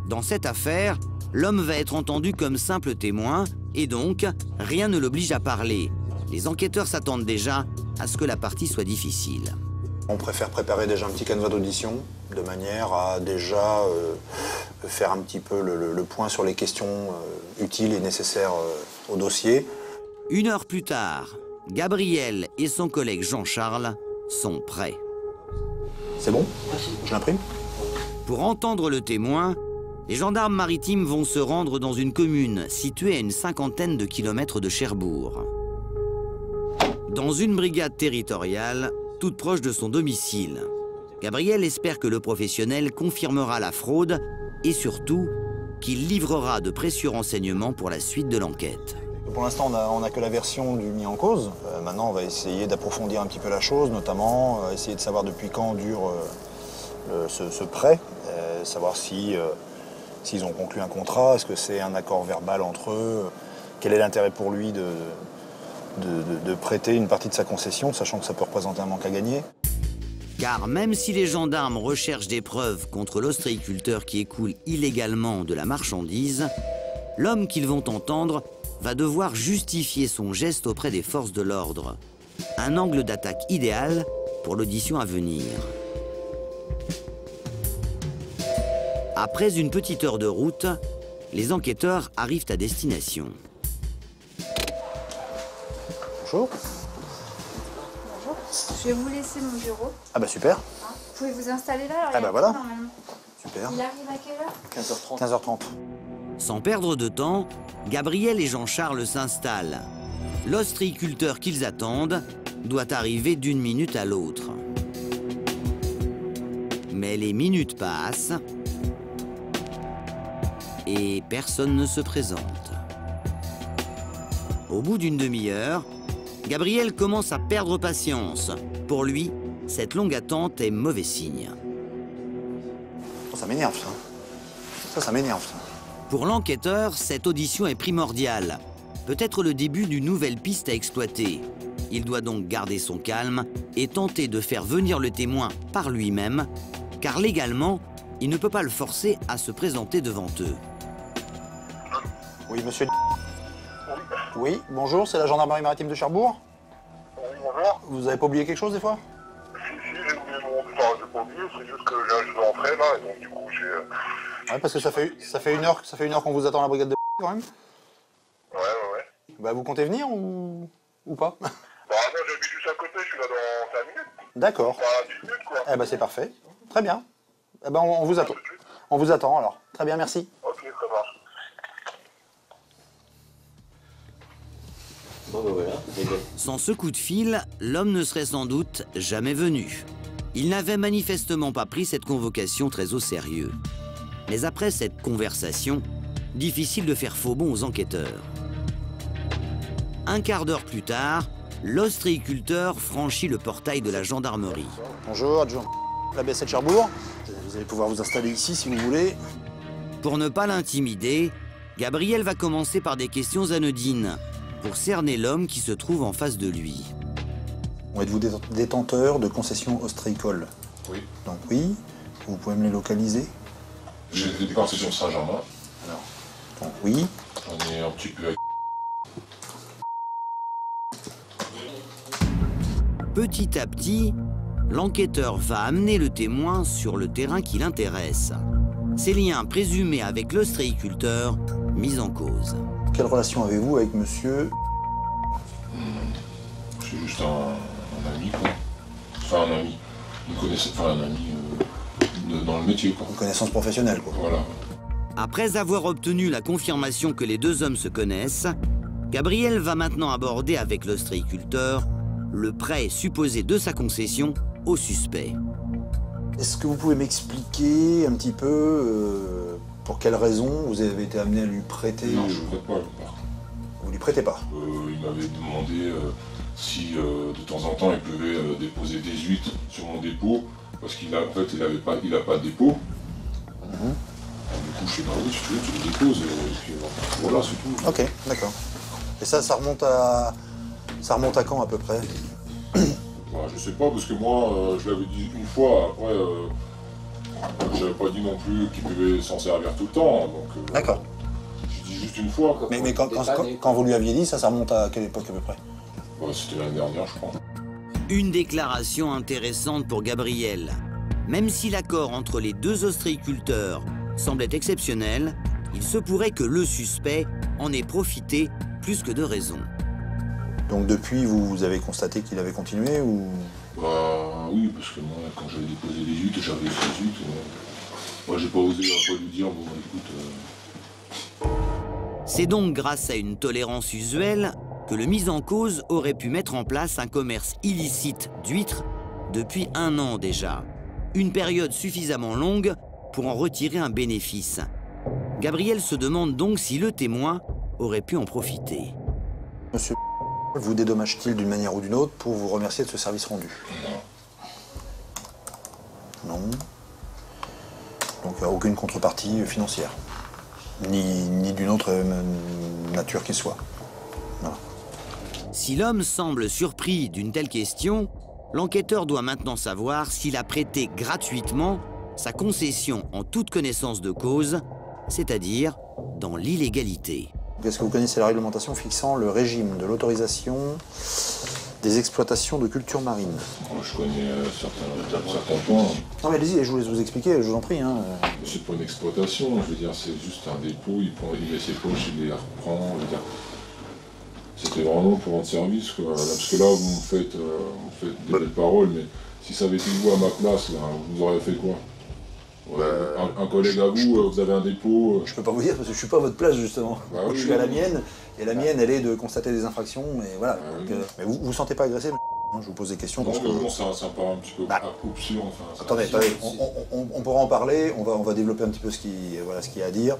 Dans cette affaire, l'homme va être entendu comme simple témoin et donc, rien ne l'oblige à parler. Les enquêteurs s'attendent déjà à ce que la partie soit difficile.
On préfère préparer déjà un petit canevas d'audition, de manière à déjà faire un petit peu le point sur les questions utiles et nécessaires au dossier.
1 heure plus tard, Gabriel et son collègue Jean-Charles sont prêts.
C'est bon? Je l'imprime?
Pour entendre le témoin, les gendarmes maritimes vont se rendre dans une commune située à une 50aine de kilomètres de Cherbourg. Dans une brigade territoriale, toute proche de son domicile. Gabriel espère que le professionnel confirmera la fraude et surtout qu'il livrera de précieux renseignements pour la suite de l'enquête.
Pour l'instant, on n'a que la version du mis en cause. Maintenant, on va essayer d'approfondir un petit peu la chose, notamment essayer de savoir depuis quand dure ce prêt, savoir s'ils ont conclu un contrat, est-ce que c'est un accord verbal entre eux, quel est l'intérêt pour lui de prêter une partie de sa concession, sachant que ça peut représenter un manque à gagner.
Car même si les gendarmes recherchent des preuves contre l'ostréiculteur qui écoule illégalement de la marchandise, l'homme qu'ils vont entendre va devoir justifier son geste auprès des forces de l'ordre. Un angle d'attaque idéal pour l'audition à venir. Après une petite heure de route, les enquêteurs arrivent à destination.
Bonjour.
Bonjour. Je vais vous laisser mon bureau.
Ah bah super.
Vous pouvez vous installer là. Alors
ah bah voilà.
normalement.
Super.
Il arrive à quelle heure?
15h30. 15h30.
Sans perdre de temps, Gabriel et Jean-Charles s'installent. L'ostréiculteur qu'ils attendent doit arriver d'une minute à l'autre. Mais les minutes passent et personne ne se présente. Au bout d'une demi-heure, Gabriel commence à perdre patience. Pour lui, cette longue attente est mauvais signe.
Ça m'énerve, ça. Ça m'énerve, ça.
Pour l'enquêteur, cette audition est primordiale. Peut-être le début d'une nouvelle piste à exploiter. Il doit donc garder son calme et tenter de faire venir le témoin par lui-même, car légalement, il ne peut pas le forcer à se présenter devant eux.
Oui, monsieur. Oui, bonjour, c'est la gendarmerie maritime de Cherbourg.
Oui, bonjour.
Vous avez pas oublié quelque chose des fois?
Si, j'ai oublié mon... Enfin, j'ai pas oublié, c'est juste que là, je vais entrer, là, et donc du coup, j'ai...
Ouais, parce que ça fait une heure qu'on vous attend à la brigade de quand même.
Ouais.
Bah, vous comptez venir ou pas?
Bah, moi, j'habite juste à côté, je suis là dans 5 minutes.
D'accord.
Bah, 10 minutes, quoi.
Eh bah, c'est parfait. Très bien. Eh ben, on vous attend. On vous attend, alors. Très bien, merci.
Ok, ça marche.
Bon, ben voilà.
Sans ce coup de fil, l'homme ne serait sans doute jamais venu. Il n'avait manifestement pas pris cette convocation très au sérieux. Mais après cette conversation, difficile de faire faux bond aux enquêteurs. Un quart d'heure plus tard, l'ostréiculteur franchit le portail de la gendarmerie.
Bonjour, adjoint. La BSC de Cherbourg. Vous allez pouvoir vous installer ici si vous voulez.
Pour ne pas l'intimider, Gabriel va commencer par des questions anodines pour cerner l'homme qui se trouve en face de lui.
Êtes-vous détenteur de concessions ostréicoles?
Oui.
Donc oui, vous pouvez me les localiser?
J'ai des concessions Saint-Germain.
Alors, donc oui.
J'en ai un petit peu à...
Petit à petit, l'enquêteur va amener le témoin sur le terrain qui l'intéresse. Ses liens présumés avec l'ostréiculteur mis en cause.
Quelle relation avez-vous avec monsieur?
C'est juste un ami, quoi. Enfin, un ami. Une connaissance, enfin, un ami dans le métier, quoi.
Une connaissance professionnelle, quoi.
Voilà.
Après avoir obtenu la confirmation que les deux hommes se connaissent, Gabriel va maintenant aborder avec l'ostréiculteur le prêt supposé de sa concession au suspect.
Est-ce que vous pouvez m'expliquer un petit peu pour quelles raisons vous avez été amené à lui prêter?
Non, je ne prête pas.
Vous lui prêtez pas?
Il m'avait demandé si de temps en temps il pouvait déposer des huîtres sur mon dépôt, parce qu'il a, en fait, il a pas de dépôt. Du coup, je suis dans oui, tu le déposes, et puis voilà, c'est tout.
Ok, d'accord. Et ça remonte à quand à peu près?
Bah, je sais pas, parce que moi, je l'avais dit une fois, après, j'avais pas dit non plus qu'il pouvait s'en servir tout le temps, donc...
D'accord.
J'ai dit juste une fois. Quoi.
Mais quand vous lui aviez dit, ça remonte à quelle époque à peu près?
Bah, c'était l'année dernière, je crois.
Une déclaration intéressante pour Gabriel. Même si l'accord entre les deux ostréiculteurs semblait exceptionnel, il se pourrait que le suspect en ait profité plus que de raison.
Donc depuis, vous avez constaté qu'il avait continué ou?
Bah oui, parce que moi, quand j'avais déposé les huîtres, j'avais les huîtres. Moi, j'ai pas osé après lui dire, bon, écoute...
C'est donc grâce à une tolérance usuelle que le mis en cause aurait pu mettre en place un commerce illicite d'huîtres depuis 1 an déjà. Une période suffisamment longue pour en retirer un bénéfice. Gabriel se demande donc si le témoin aurait pu en profiter.
Monsieur vous dédommage-t-il d'une manière ou d'une autre pour vous remercier de ce service rendu? Non. Donc il n'y a aucune contrepartie financière, ni d'une autre nature qu'il soit. Voilà.
Si l'homme semble surpris d'une telle question, l'enquêteur doit maintenant savoir s'il a prêté gratuitement sa concession en toute connaissance de cause, c'est-à-dire dans l'illégalité.
Est-ce que vous connaissez la réglementation fixant le régime de l'autorisation des exploitations de cultures marines?
Je connais certains points.
Non mais allez-y, je vous laisse vous expliquer, je vous en prie. Hein.
C'est pas une exploitation, je veux dire, c'est juste un dépôt, il met ses poches, il les reprend, je veux dire. C'était vraiment pour rendre service, quoi. Là, parce que là, vous me faites des belles paroles, mais si ça avait été vous à ma place, là, vous auriez fait quoi? Un collègue à vous, vous avez un dépôt.
Je peux pas vous dire parce que je suis pas à votre place justement.
Bah oui,
je suis à la mienne et la mienne elle est de constater des infractions et voilà. Donc, mais vous vous sentez pas agressé? Je vous pose des questions.
Non,
parce
mais
que...
bon, ça paraît un petit peu obscur. Enfin,
attendez, on pourra en parler, on va développer un petit peu ce qu'il y a à dire,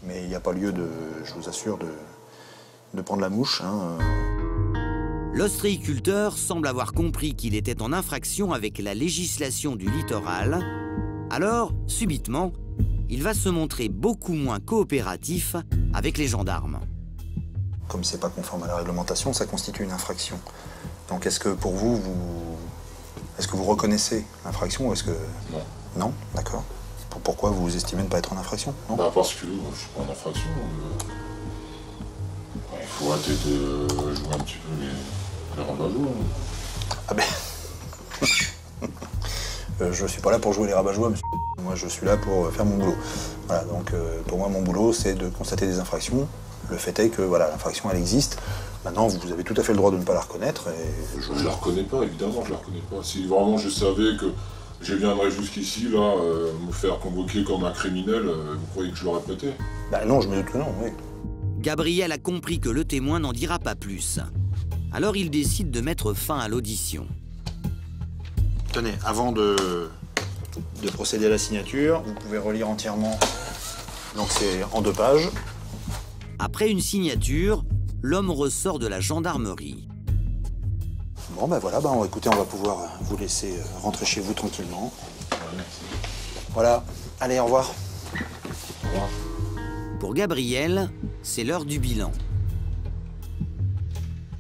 mais il n'y a pas lieu de, je vous assure, de prendre la mouche. Hein.
L'ostréiculteur semble avoir compris qu'il était en infraction avec la législation du littoral. Alors, subitement, il va se montrer beaucoup moins coopératif avec les gendarmes.
Comme c'est pas conforme à la réglementation, ça constitue une infraction. Donc est-ce que pour vous, est-ce que vous reconnaissez l'infraction ou est-ce que...
Non. Non?
D'accord. Pourquoi vous estimez ne pas être en infraction?
Parce que je suis pas en infraction. Il faut arrêter de jouer un petit peu les rabat-joie.
Ah ben... je suis pas là pour jouer les rabat-joie, monsieur. Moi, je suis là pour faire mon boulot. Voilà, donc pour moi, mon boulot, c'est de constater des infractions. Le fait est que voilà, l'infraction, elle existe. Maintenant, vous avez tout à fait le droit de ne pas la reconnaître. Et...
Je ne la reconnais pas, évidemment, je la reconnais pas. Si vraiment je savais que je viendrais jusqu'ici, là, me faire convoquer comme un criminel, vous croyez que je l'aurais prêté?
Bah non, je me doute que non, oui.
Gabriel a compris que le témoin n'en dira pas plus. Alors il décide de mettre fin à l'audition.
Tenez, avant de procéder à la signature, vous pouvez relire entièrement. Donc c'est en 2 pages.
Après une signature, l'homme ressort de la gendarmerie.
Bon ben voilà, écoutez, on va pouvoir vous laisser rentrer chez vous tranquillement. Voilà, allez, au revoir.
Au revoir.
Pour Gabriel, c'est l'heure du bilan.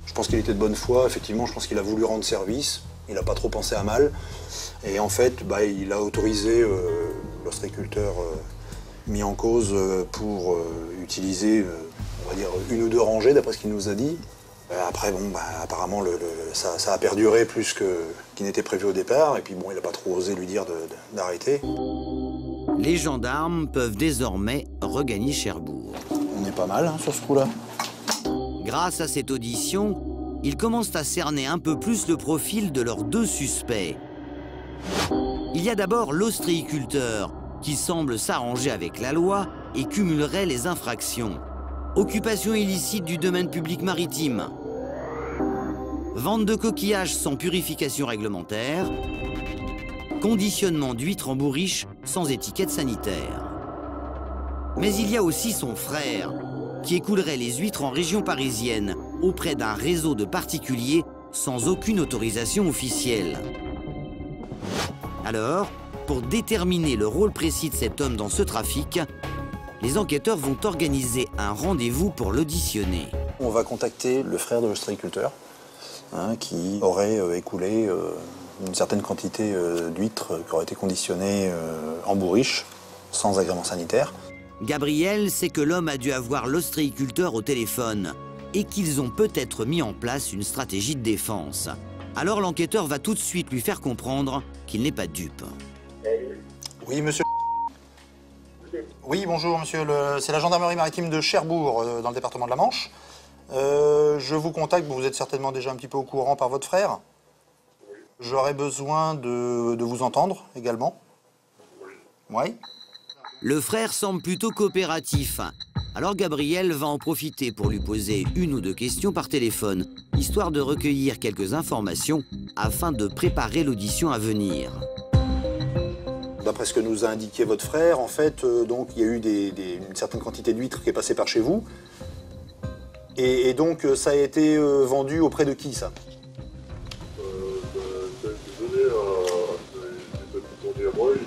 Je pense qu'il était de bonne foi, effectivement, je pense qu'il a voulu rendre service. Il n'a pas trop pensé à mal. Et en fait, il a autorisé l'ostréiculteur mis en cause pour utiliser, on va dire, 1 ou 2 rangées, d'après ce qu'il nous a dit. Après, apparemment, ça a perduré plus qu'il n'était prévu au départ. Et puis, il n'a pas trop osé lui dire d'arrêter.
Les gendarmes peuvent désormais regagner Cherbourg.
On est pas mal sur ce coup-là.
Grâce à cette audition, ils commencent à cerner un peu plus le profil de leurs 2 suspects. Il y a d'abord l'ostréiculteur, qui semble s'arranger avec la loi et cumulerait les infractions. Occupation illicite du domaine public maritime. Vente de coquillages sans purification réglementaire. Conditionnement d'huîtres en bourriche sans étiquette sanitaire. Mais il y a aussi son frère, qui écoulerait les huîtres en région parisienne auprès d'un réseau de particuliers sans aucune autorisation officielle. Alors, pour déterminer le rôle précis de cet homme dans ce trafic, les enquêteurs vont organiser un rendez-vous pour l'auditionner.
On va contacter le frère de l'ostréiculteur, qui aurait écoulé une certaine quantité d'huîtres qui auraient été conditionnées en bourriche, sans agrément sanitaire.
Gabriel sait que l'homme a dû avoir l'ostréiculteur au téléphone et qu'ils ont peut-être mis en place une stratégie de défense. Alors l'enquêteur va tout de suite lui faire comprendre qu'il n'est pas dupe.
Oui, monsieur. Oui, bonjour, monsieur. C'est la gendarmerie maritime de Cherbourg, dans le département de la Manche. Je vous contacte, vous êtes certainement déjà un petit peu au courant par votre frère. J'aurais besoin de vous entendre également. Oui.
Le frère semble plutôt coopératif. Alors Gabriel va en profiter pour lui poser 1 ou 2 questions par téléphone, histoire de recueillir quelques informations afin de préparer l'audition à venir.
D'après ce que nous a indiqué votre frère, en fait, donc il y a eu une certaine quantité d'huîtres qui est passée par chez vous. Et donc ça a été vendu auprès de qui, ça?
Ça a été donné à des amis à moi, et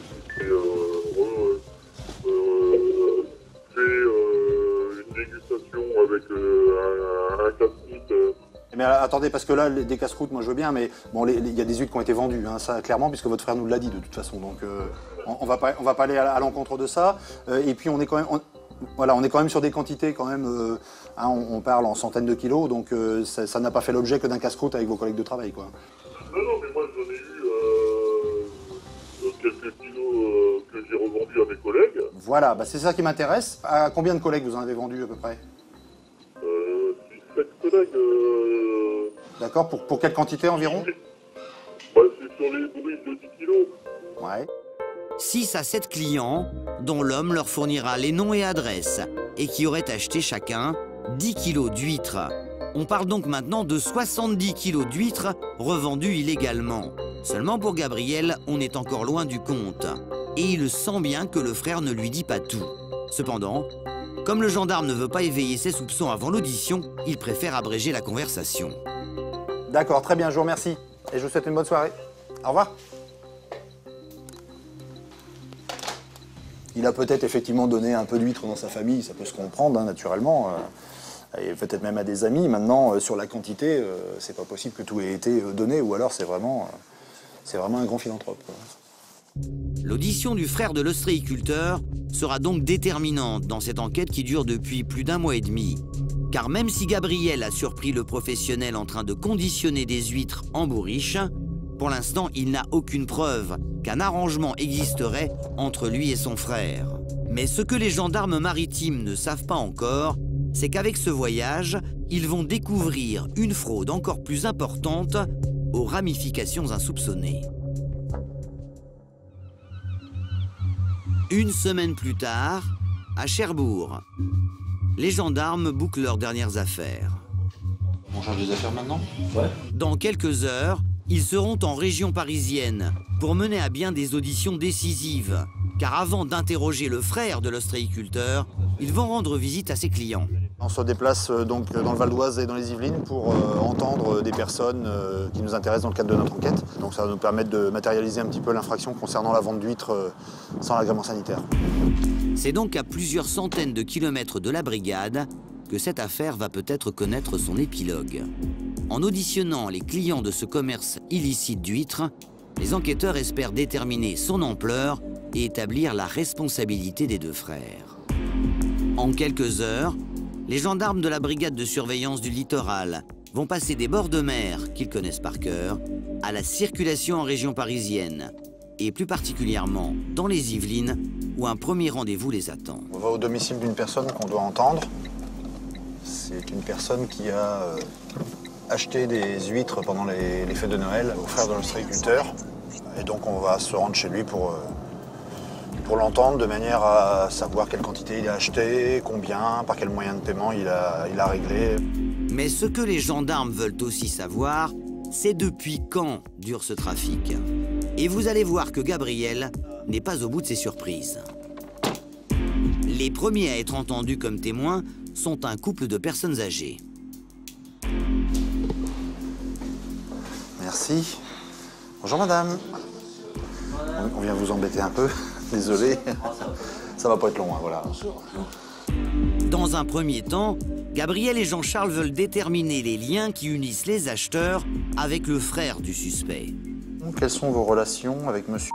fait une dégustation avec un casse-croûte.
Mais attendez, parce que là, des casse-croûtes, moi je veux bien, mais bon, il y a des huîtres qui ont été vendues, hein, ça clairement, puisque votre frère nous l'a dit de toute façon. Donc on va pas aller à l'encontre de ça. Et puis on est quand même, on est quand même sur des quantités quand même. Hein, on parle en centaines de kilos, donc ça n'a pas fait l'objet que d'un casse-croûte avec vos collègues de travail, quoi.
Non, mais moi j'en ai eu quelques kilos que j'ai revendus à mes collègues.
Voilà, bah, c'est ça qui m'intéresse. À combien de collègues vous en avez vendu à peu près?
7 collègues.
D'accord, pour quelle quantité environ?
Bah, c'est sur les bruits de 10 kilos.
Ouais.
6 à 7 clients, dont l'homme leur fournira les noms et adresses, et qui auraient acheté chacun 10 kilos d'huîtres. On parle donc maintenant de 70 kilos d'huîtres revendues illégalement. Seulement pour Gabriel, on est encore loin du compte. Et il sent bien que le frère ne lui dit pas tout. Cependant, comme le gendarme ne veut pas éveiller ses soupçons avant l'audition, il préfère abréger la conversation.
D'accord, très bien, je vous remercie. Et je vous souhaite une bonne soirée. Au revoir. Il a peut-être effectivement donné un peu d'huîtres dans sa famille, ça peut se comprendre, hein, naturellement. Et peut-être même à des amis. Maintenant, sur la quantité, c'est pas possible que tout ait été donné, ou alors c'est vraiment un grand philanthrope, quoi.
L'audition du frère de l'ostréiculteur sera donc déterminante dans cette enquête qui dure depuis plus d'1 mois et demi. Car même si Gabriel a surpris le professionnel en train de conditionner des huîtres en bourriche, pour l'instant, il n'a aucune preuve qu'un arrangement existerait entre lui et son frère. Mais ce que les gendarmes maritimes ne savent pas encore, c'est qu'avec ce voyage, ils vont découvrir une fraude encore plus importante aux ramifications insoupçonnées. Une semaine plus tard, à Cherbourg, les gendarmes bouclent leurs dernières affaires.
On change des affaires maintenant?
Ouais.
Dans quelques heures, ils seront en région parisienne pour mener à bien des auditions décisives. Car avant d'interroger le frère de l'ostréiculteur, ils vont rendre visite à ses clients.
On se déplace donc dans le Val d'Oise et dans les Yvelines pour entendre des personnes qui nous intéressent dans le cadre de notre enquête. Donc ça va nous permettre de matérialiser un petit peu l'infraction concernant la vente d'huîtres sans l'agrément sanitaire.
C'est donc à plusieurs centaines de kilomètres de la brigade que cette affaire va peut-être connaître son épilogue. En auditionnant les clients de ce commerce illicite d'huîtres, les enquêteurs espèrent déterminer son ampleur et établir la responsabilité des deux frères. En quelques heures, les gendarmes de la brigade de surveillance du littoral vont passer des bords de mer, qu'ils connaissent par cœur, à la circulation en région parisienne, et plus particulièrement dans les Yvelines, où un premier rendez-vous les attend.
On va au domicile d'une personne qu'on doit entendre. C'est une personne qui a acheté des huîtres pendant les fêtes de Noël au frère de l'ostréiculteur. Et donc on va se rendre chez lui pour l'entendre, de manière à savoir quelle quantité il a acheté, combien, par quel moyen de paiement il a réglé.
Mais ce que les gendarmes veulent aussi savoir, c'est depuis quand dure ce trafic. Et vous allez voir que Gabriel n'est pas au bout de ses surprises. Les premiers à être entendus comme témoins sont un couple de personnes âgées.
Merci. Bonjour madame. On vient vous embêter un peu, désolé. Ça va pas être long, hein, voilà.
Dans un premier temps, Gabriel et Jean-Charles veulent déterminer les liens qui unissent les acheteurs avec le frère du suspect.
Quelles sont vos relations avec monsieur?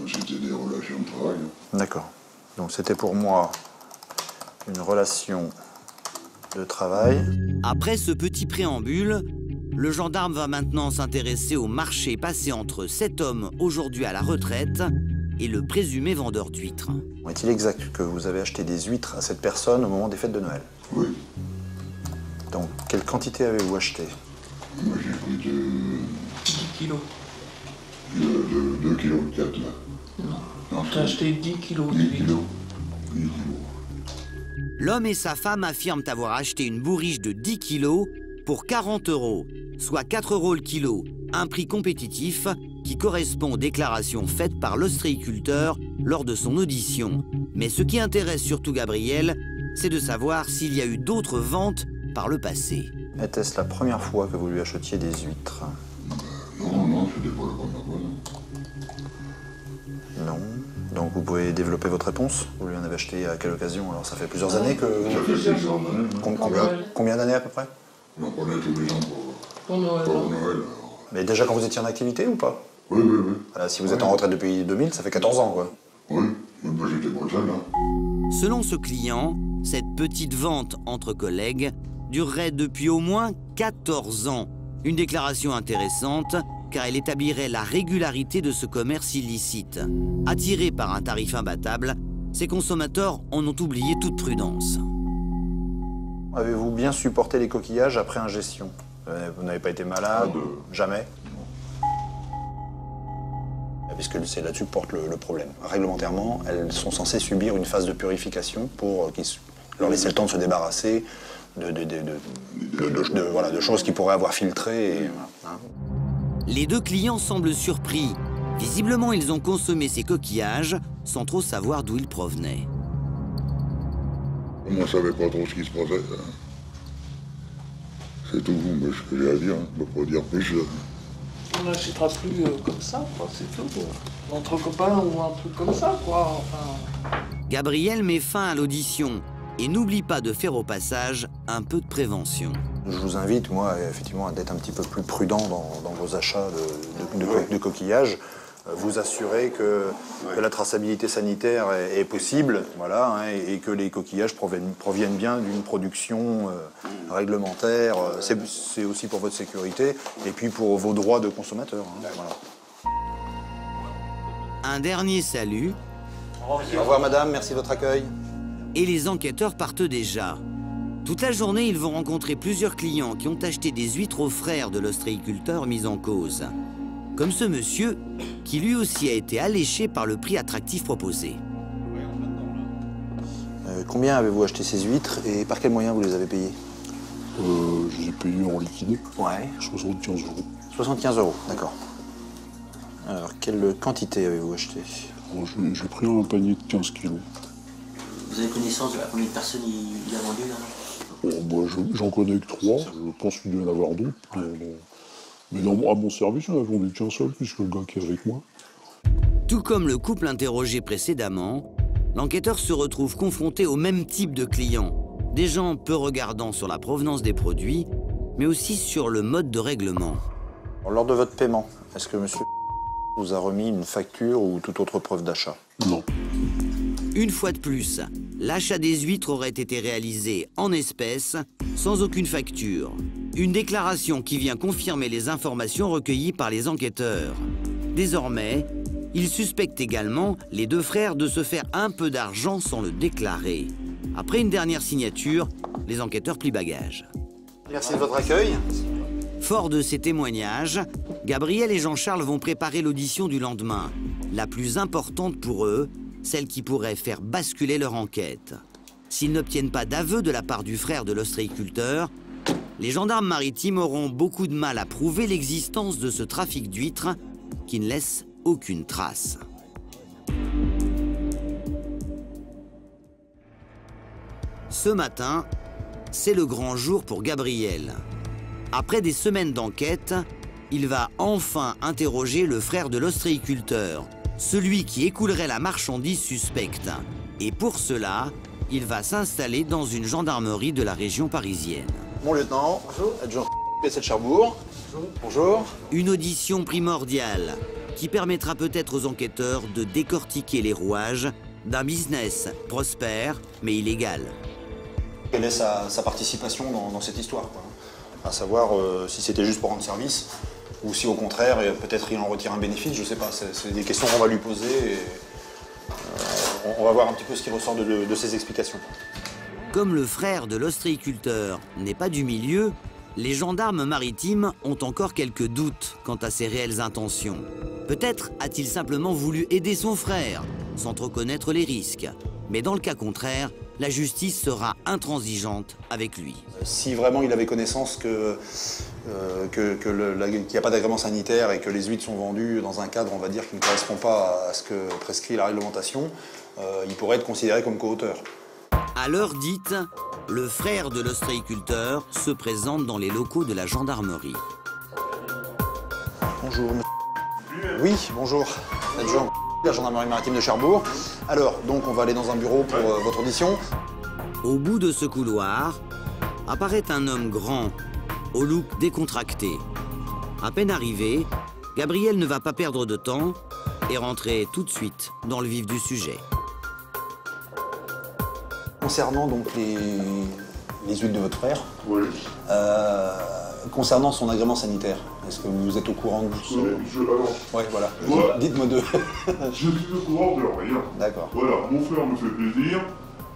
C'était des relations de travail.
D'accord. Donc c'était pour moi une relation de travail.
Après ce petit préambule, le gendarme va maintenant s'intéresser au marché passé entre cet homme aujourd'hui à la retraite et le présumé vendeur d'huîtres.
Est-il exact que vous avez acheté des huîtres à cette personne au moment des fêtes de Noël?
Oui.
Donc, quelle quantité avez-vous acheté?
Moi, j'ai pris
10 kilos.
2 kilos 4, là.
Non, t'as acheté 10 kilos.
10 kilos.
L'homme et sa femme affirment avoir acheté une bourriche de 10 kilos pour 40 €, soit 4 € le kilo, un prix compétitif qui correspond aux déclarations faites par l'ostréiculteur lors de son audition. Mais ce qui intéresse surtout Gabriel, c'est de savoir s'il y a eu d'autres ventes par le passé.
Était-ce la première fois que vous lui achetiez des huîtres?
Non, c'était pas la première fois.
Non. Donc vous pouvez développer votre réponse? Vous lui en avez acheté à quelle occasion? Alors ça fait plusieurs années que...
Ça fait plusieurs années.
Combien d'années à peu près?
On en prenait tous les ans pour Noël.
Mais déjà quand vous étiez en activité ou pas?
Oui.
Voilà, si vous êtes en retraite depuis 2000, ça fait 14 ans quoi.
Oui, moi j'étais pour ça là.
Selon ce client, cette petite vente entre collègues durerait depuis au moins 14 ans. Une déclaration intéressante, car elle établirait la régularité de ce commerce illicite. Attirés par un tarif imbattable, ces consommateurs en ont oublié toute prudence.
Avez-vous bien supporté les coquillages après ingestion? Vous n'avez pas été malade? Jamais? Puisque c'est là-dessus que porte le problème. Réglementairement, elles sont censées subir une phase de purification pour leur laisser le temps de se débarrasser de choses qui pourraient avoir filtré. Et, voilà.
Les deux clients semblent surpris. Visiblement, ils ont consommé ces coquillages sans trop savoir d'où ils provenaient.
Moi, je ne savais pas trop ce qui se passait. C'est tout ce que j'ai à dire, je ne peux pas dire plus.
On n'achètera plus comme ça, quoi, c'est tout. Entre copains ou un truc comme ça, quoi. Enfin...
Gabriel met fin à l'audition et n'oublie pas de faire au passage un peu de prévention.
Je vous invite, moi, effectivement, d'être un petit peu plus prudent dans vos achats de coquillages. Vous assurer que la traçabilité sanitaire est possible, voilà, hein, et que les coquillages proviennent bien d'une production réglementaire. C'est aussi pour votre sécurité et puis pour vos droits de consommateur. Hein, voilà.
Un dernier salut.
Au revoir madame, merci de votre accueil.
Et les enquêteurs partent déjà. Toute la journée, ils vont rencontrer plusieurs clients qui ont acheté des huîtres aux frères de l'ostréiculteur mis en cause. Comme ce monsieur, qui lui aussi a été alléché par le prix attractif proposé.
Combien avez-vous acheté ces huîtres et par quels moyens vous les avez payées?
Je les ai payés en liquide.
Ouais.
75 €.
75 €, d'accord. Alors, quelle quantité avez-vous acheté?
J'ai pris un panier de 15 kilos.
Vous avez connaissance de combien de personnes il a vendu là?
J'en connais que 3. Je pense qu'il doit y en avoir d'autres. Mais à mon service, on a vendu qu'un seul, puisque le gars qui est avec moi.
Tout comme le couple interrogé précédemment, l'enquêteur se retrouve confronté au même type de clients. Des gens peu regardants sur la provenance des produits, mais aussi sur le mode de règlement.
Lors de votre paiement, est-ce que monsieur vous a remis une facture ou toute autre preuve d'achat?
Non.
Une fois de plus, l'achat des huîtres aurait été réalisé en espèces, sans aucune facture. Une déclaration qui vient confirmer les informations recueillies par les enquêteurs. Désormais, ils suspectent également les deux frères de se faire un peu d'argent sans le déclarer. Après une dernière signature, les enquêteurs plient bagages.
Merci de votre accueil.
Fort de ces témoignages, Gabriel et Jean-Charles vont préparer l'audition du lendemain. La plus importante pour eux, celle qui pourrait faire basculer leur enquête. S'ils n'obtiennent pas d'aveu de la part du frère de l'ostréiculteur, les gendarmes maritimes auront beaucoup de mal à prouver l'existence de ce trafic d'huîtres qui ne laisse aucune trace. Ce matin, c'est le grand jour pour Gabriel. Après des semaines d'enquête, il va enfin interroger le frère de l'ostréiculteur, celui qui écoulerait la marchandise suspecte. Et pour cela, il va s'installer dans une gendarmerie de la région parisienne.
Mon lieutenant, adjoint de Cherbourg. Bonjour.
Une audition primordiale qui permettra peut-être aux enquêteurs de décortiquer les rouages d'un business prospère mais illégal.
Quelle est sa participation dans cette histoire, quoi. À savoir si c'était juste pour rendre service ou si au contraire, peut-être il en retire un bénéfice, je sais pas. C'est des questions qu'on va lui poser et on va voir un petit peu ce qui ressort de ses explications.
Comme le frère de l'ostréiculteur n'est pas du milieu, les gendarmes maritimes ont encore quelques doutes quant à ses réelles intentions. Peut-être a-t-il simplement voulu aider son frère, sans trop connaître les risques. Mais dans le cas contraire, la justice sera intransigeante avec lui.
Si vraiment il avait connaissance qu'il n'y a pas d'agrément sanitaire et que les huîtres sont vendues dans un cadre, on va dire, qui ne correspond pas à ce que prescrit la réglementation, il pourrait être considéré comme co-auteur.
À l'heure dite, le frère de l'ostréiculteur se présente dans les locaux de la gendarmerie.
Bonjour, monsieur. Oui, bonjour. Adjoint, la gendarmerie maritime de Cherbourg. Alors, donc on va aller dans un bureau pour votre audition.
Au bout de ce couloir, apparaît un homme grand, au look décontracté. À peine arrivé, Gabriel ne va pas perdre de temps et rentrer tout de suite dans le vif du sujet.
Concernant donc les huîtres de votre frère,
oui.
Concernant son agrément sanitaire, est-ce que vous êtes au courant de ça?
Alors,
oui, voilà.
Moi,
dites-moi deux.
Je suis au courant de rien.
D'accord.
Voilà, mon frère me fait plaisir,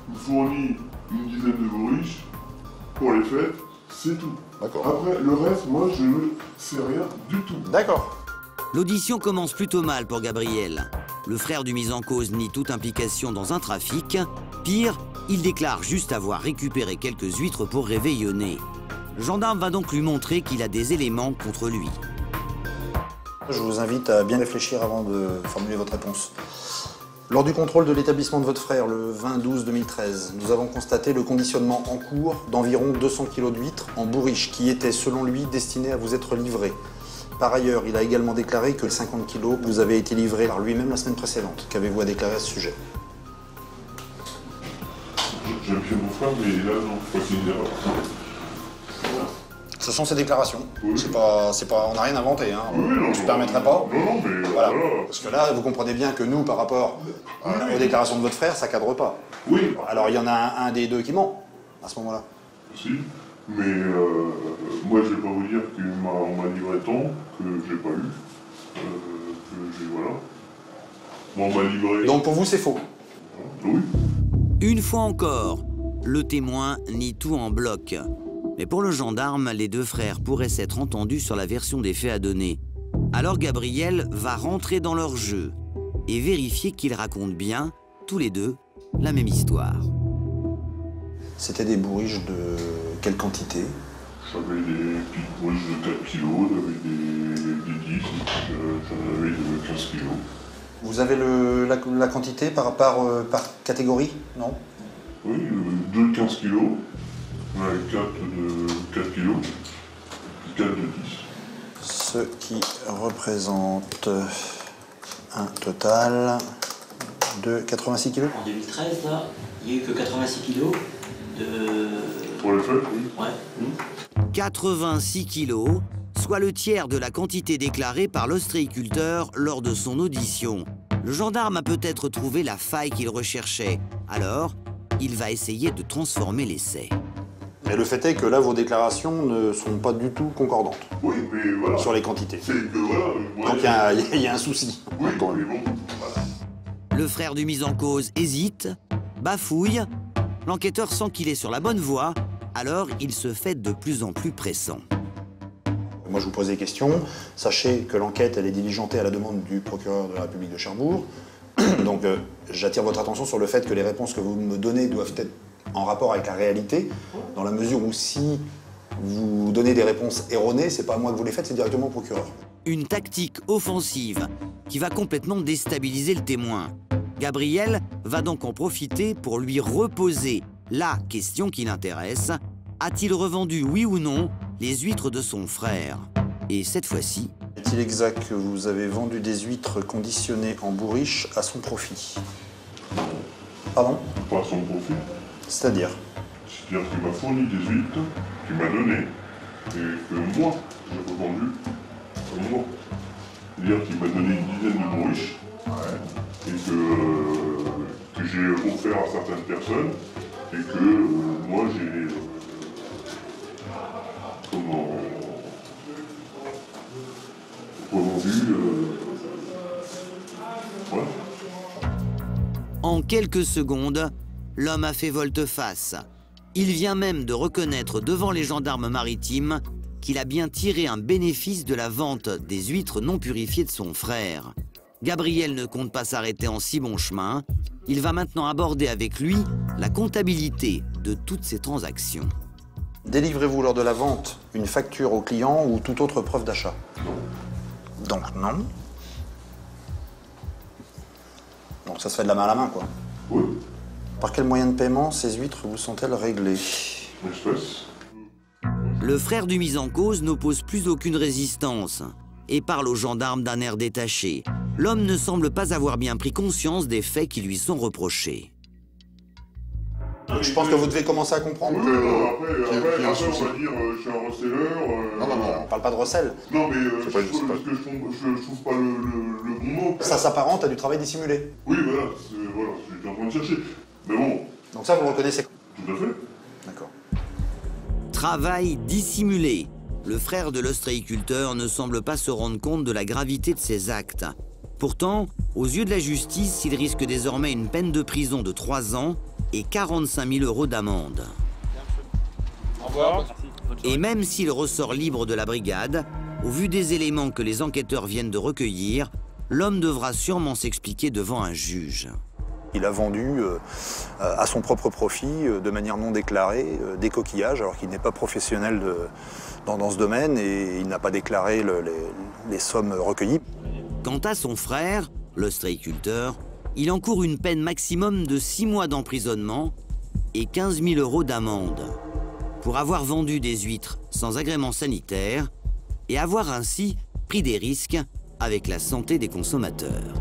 me fournit une dizaine de bourriches pour les fêtes, c'est tout.
D'accord.
Après, le reste, moi, je ne sais rien du tout.
D'accord.
L'audition commence plutôt mal pour Gabriel. Le frère du mis en cause nie toute implication dans un trafic. Pire, il déclare juste avoir récupéré quelques huîtres pour réveillonner. Le gendarme va donc lui montrer qu'il a des éléments contre lui.
Je vous invite à bien réfléchir avant de formuler votre réponse. Lors du contrôle de l'établissement de votre frère, le 20-12-2013, nous avons constaté le conditionnement en cours d'environ 200 kg d'huîtres en bourriche qui étaient, selon lui, destinées à vous être livrées. Par ailleurs, il a également déclaré que 50 kg vous avaient été livrés par lui-même la semaine précédente. Qu'avez-vous à déclarer à ce sujet?
J'aime bien mon frère, mais là, non, je crois qu'il y a une erreur.
Ce sont ses déclarations.
Oui.
C'est pas, on n'a rien inventé. Hein.
Oui, non,
on ne se permettrait pas.
Non, mais
voilà. Parce que là, vous comprenez bien que nous, par rapport aux déclarations de votre frère, ça cadre pas.
Oui.
Alors il y en a un des deux qui ment à ce moment-là.
Si, mais moi, je vais pas vous dire qu'on m'a livré tant que j'ai pas eu. Voilà. Moi, on m'a livré.
Donc pour vous, c'est faux?
Oui.
Une fois encore, le témoin nie tout en bloc. Mais pour le gendarme, les deux frères pourraient s'être entendus sur la version des faits à donner. Alors Gabriel va rentrer dans leur jeu et vérifier qu'ils racontent bien, tous les deux, la même histoire.
C'était des bourriches de quelle quantité?
J'avais des petites bourriches de 4 kilos, j'avais des 10, j'en avais de 15 kilos.
Vous avez la quantité par catégorie, non?
Oui, 2 de 15 kilos, 4 de 4 kilos, 4 de 10.
Ce qui représente un total de 86 kilos.
En 2013, là, il n'y a eu que 86 kilos de...
Pour les fêtes, oui.
Ouais.
86 kilos, soit le tiers de la quantité déclarée par l'ostréiculteur lors de son audition. Le gendarme a peut-être trouvé la faille qu'il recherchait. Alors, il va essayer de transformer l'essai.
Mais le fait est que là, vos déclarations ne sont pas du tout concordantes.
Oui, mais voilà.
Sur les quantités.
C'est que voilà.
Donc il y a un souci.
Oui, mais bon, voilà.
Le frère du mis en cause hésite, bafouille. L'enquêteur sent qu'il est sur la bonne voie, alors il se fait de plus en plus pressant.
Moi, je vous pose des questions. Sachez que l'enquête, elle est diligentée à la demande du procureur de la République de Cherbourg. Donc, j'attire votre attention sur le fait que les réponses que vous me donnez doivent être en rapport avec la réalité, dans la mesure où si vous donnez des réponses erronées, c'est pas à moi que vous les faites, c'est directement au procureur.
Une tactique offensive qui va complètement déstabiliser le témoin. Gabriel va donc en profiter pour lui reposer la question qui l'intéresse. A-t-il revendu, oui ou non, les huîtres de son frère? Et cette fois-ci...
Est-il exact que vous avez vendu des huîtres conditionnées en bourriche à son profit? Pardon?
Pas à son profit.
C'est-à-dire?
C'est-à-dire qu'il m'a fourni des huîtres, qu'il m'a donné, et que moi, j'ai revendu à moi. C'est-à-dire qu'il m'a donné une dizaine de bourriches, et que j'ai offert à certaines personnes, et que moi j'ai... revendu... voilà.
En quelques secondes, l'homme a fait volte-face. Il vient même de reconnaître devant les gendarmes maritimes qu'il a bien tiré un bénéfice de la vente des huîtres non purifiées de son frère. Gabriel ne compte pas s'arrêter en si bon chemin. il va maintenant aborder avec lui la comptabilité de toutes ces transactions.
Délivrez-vous lors de la vente une facture au client ou toute autre preuve d'achat? Donc non. Donc ça se fait de la main à la main, quoi.
Oui.
Par quel moyen de paiement ces huîtres vous sont-elles réglées?
Espèce.
Le frère du mis en cause n'oppose plus aucune résistance et parle aux gendarmes d'un air détaché. L'homme ne semble pas avoir bien pris conscience des faits qui lui sont reprochés.
Je pense que vous devez commencer à comprendre
Oui, après, on va dire, je suis un receleur.
Non, on parle pas de recel.
Non, mais je trouve pas le bon mot.
Ça s'apparente à du travail dissimulé.
Oui, voilà, c'est ce que j'étais en train de chercher. Mais bon.
Donc ça, vous le reconnaissez?
Tout à fait.
D'accord.
Travail dissimulé. Le frère de l'ostréiculteur ne semble pas se rendre compte de la gravité de ses actes. Pourtant, aux yeux de la justice, il risque désormais une peine de prison de 3 ans et 45 000 € d'amende.
Au revoir.
Et même s'il ressort libre de la brigade, au vu des éléments que les enquêteurs viennent de recueillir, l'homme devra sûrement s'expliquer devant un juge.
Il a vendu à son propre profit, de manière non déclarée, des coquillages, alors qu'il n'est pas professionnel dans ce domaine et il n'a pas déclaré les sommes recueillies.
Quant à son frère, l'ostréiculteur, il encourt une peine maximum de 6 mois d'emprisonnement et 15 000 € d'amende pour avoir vendu des huîtres sans agrément sanitaire et avoir ainsi pris des risques avec la santé des consommateurs.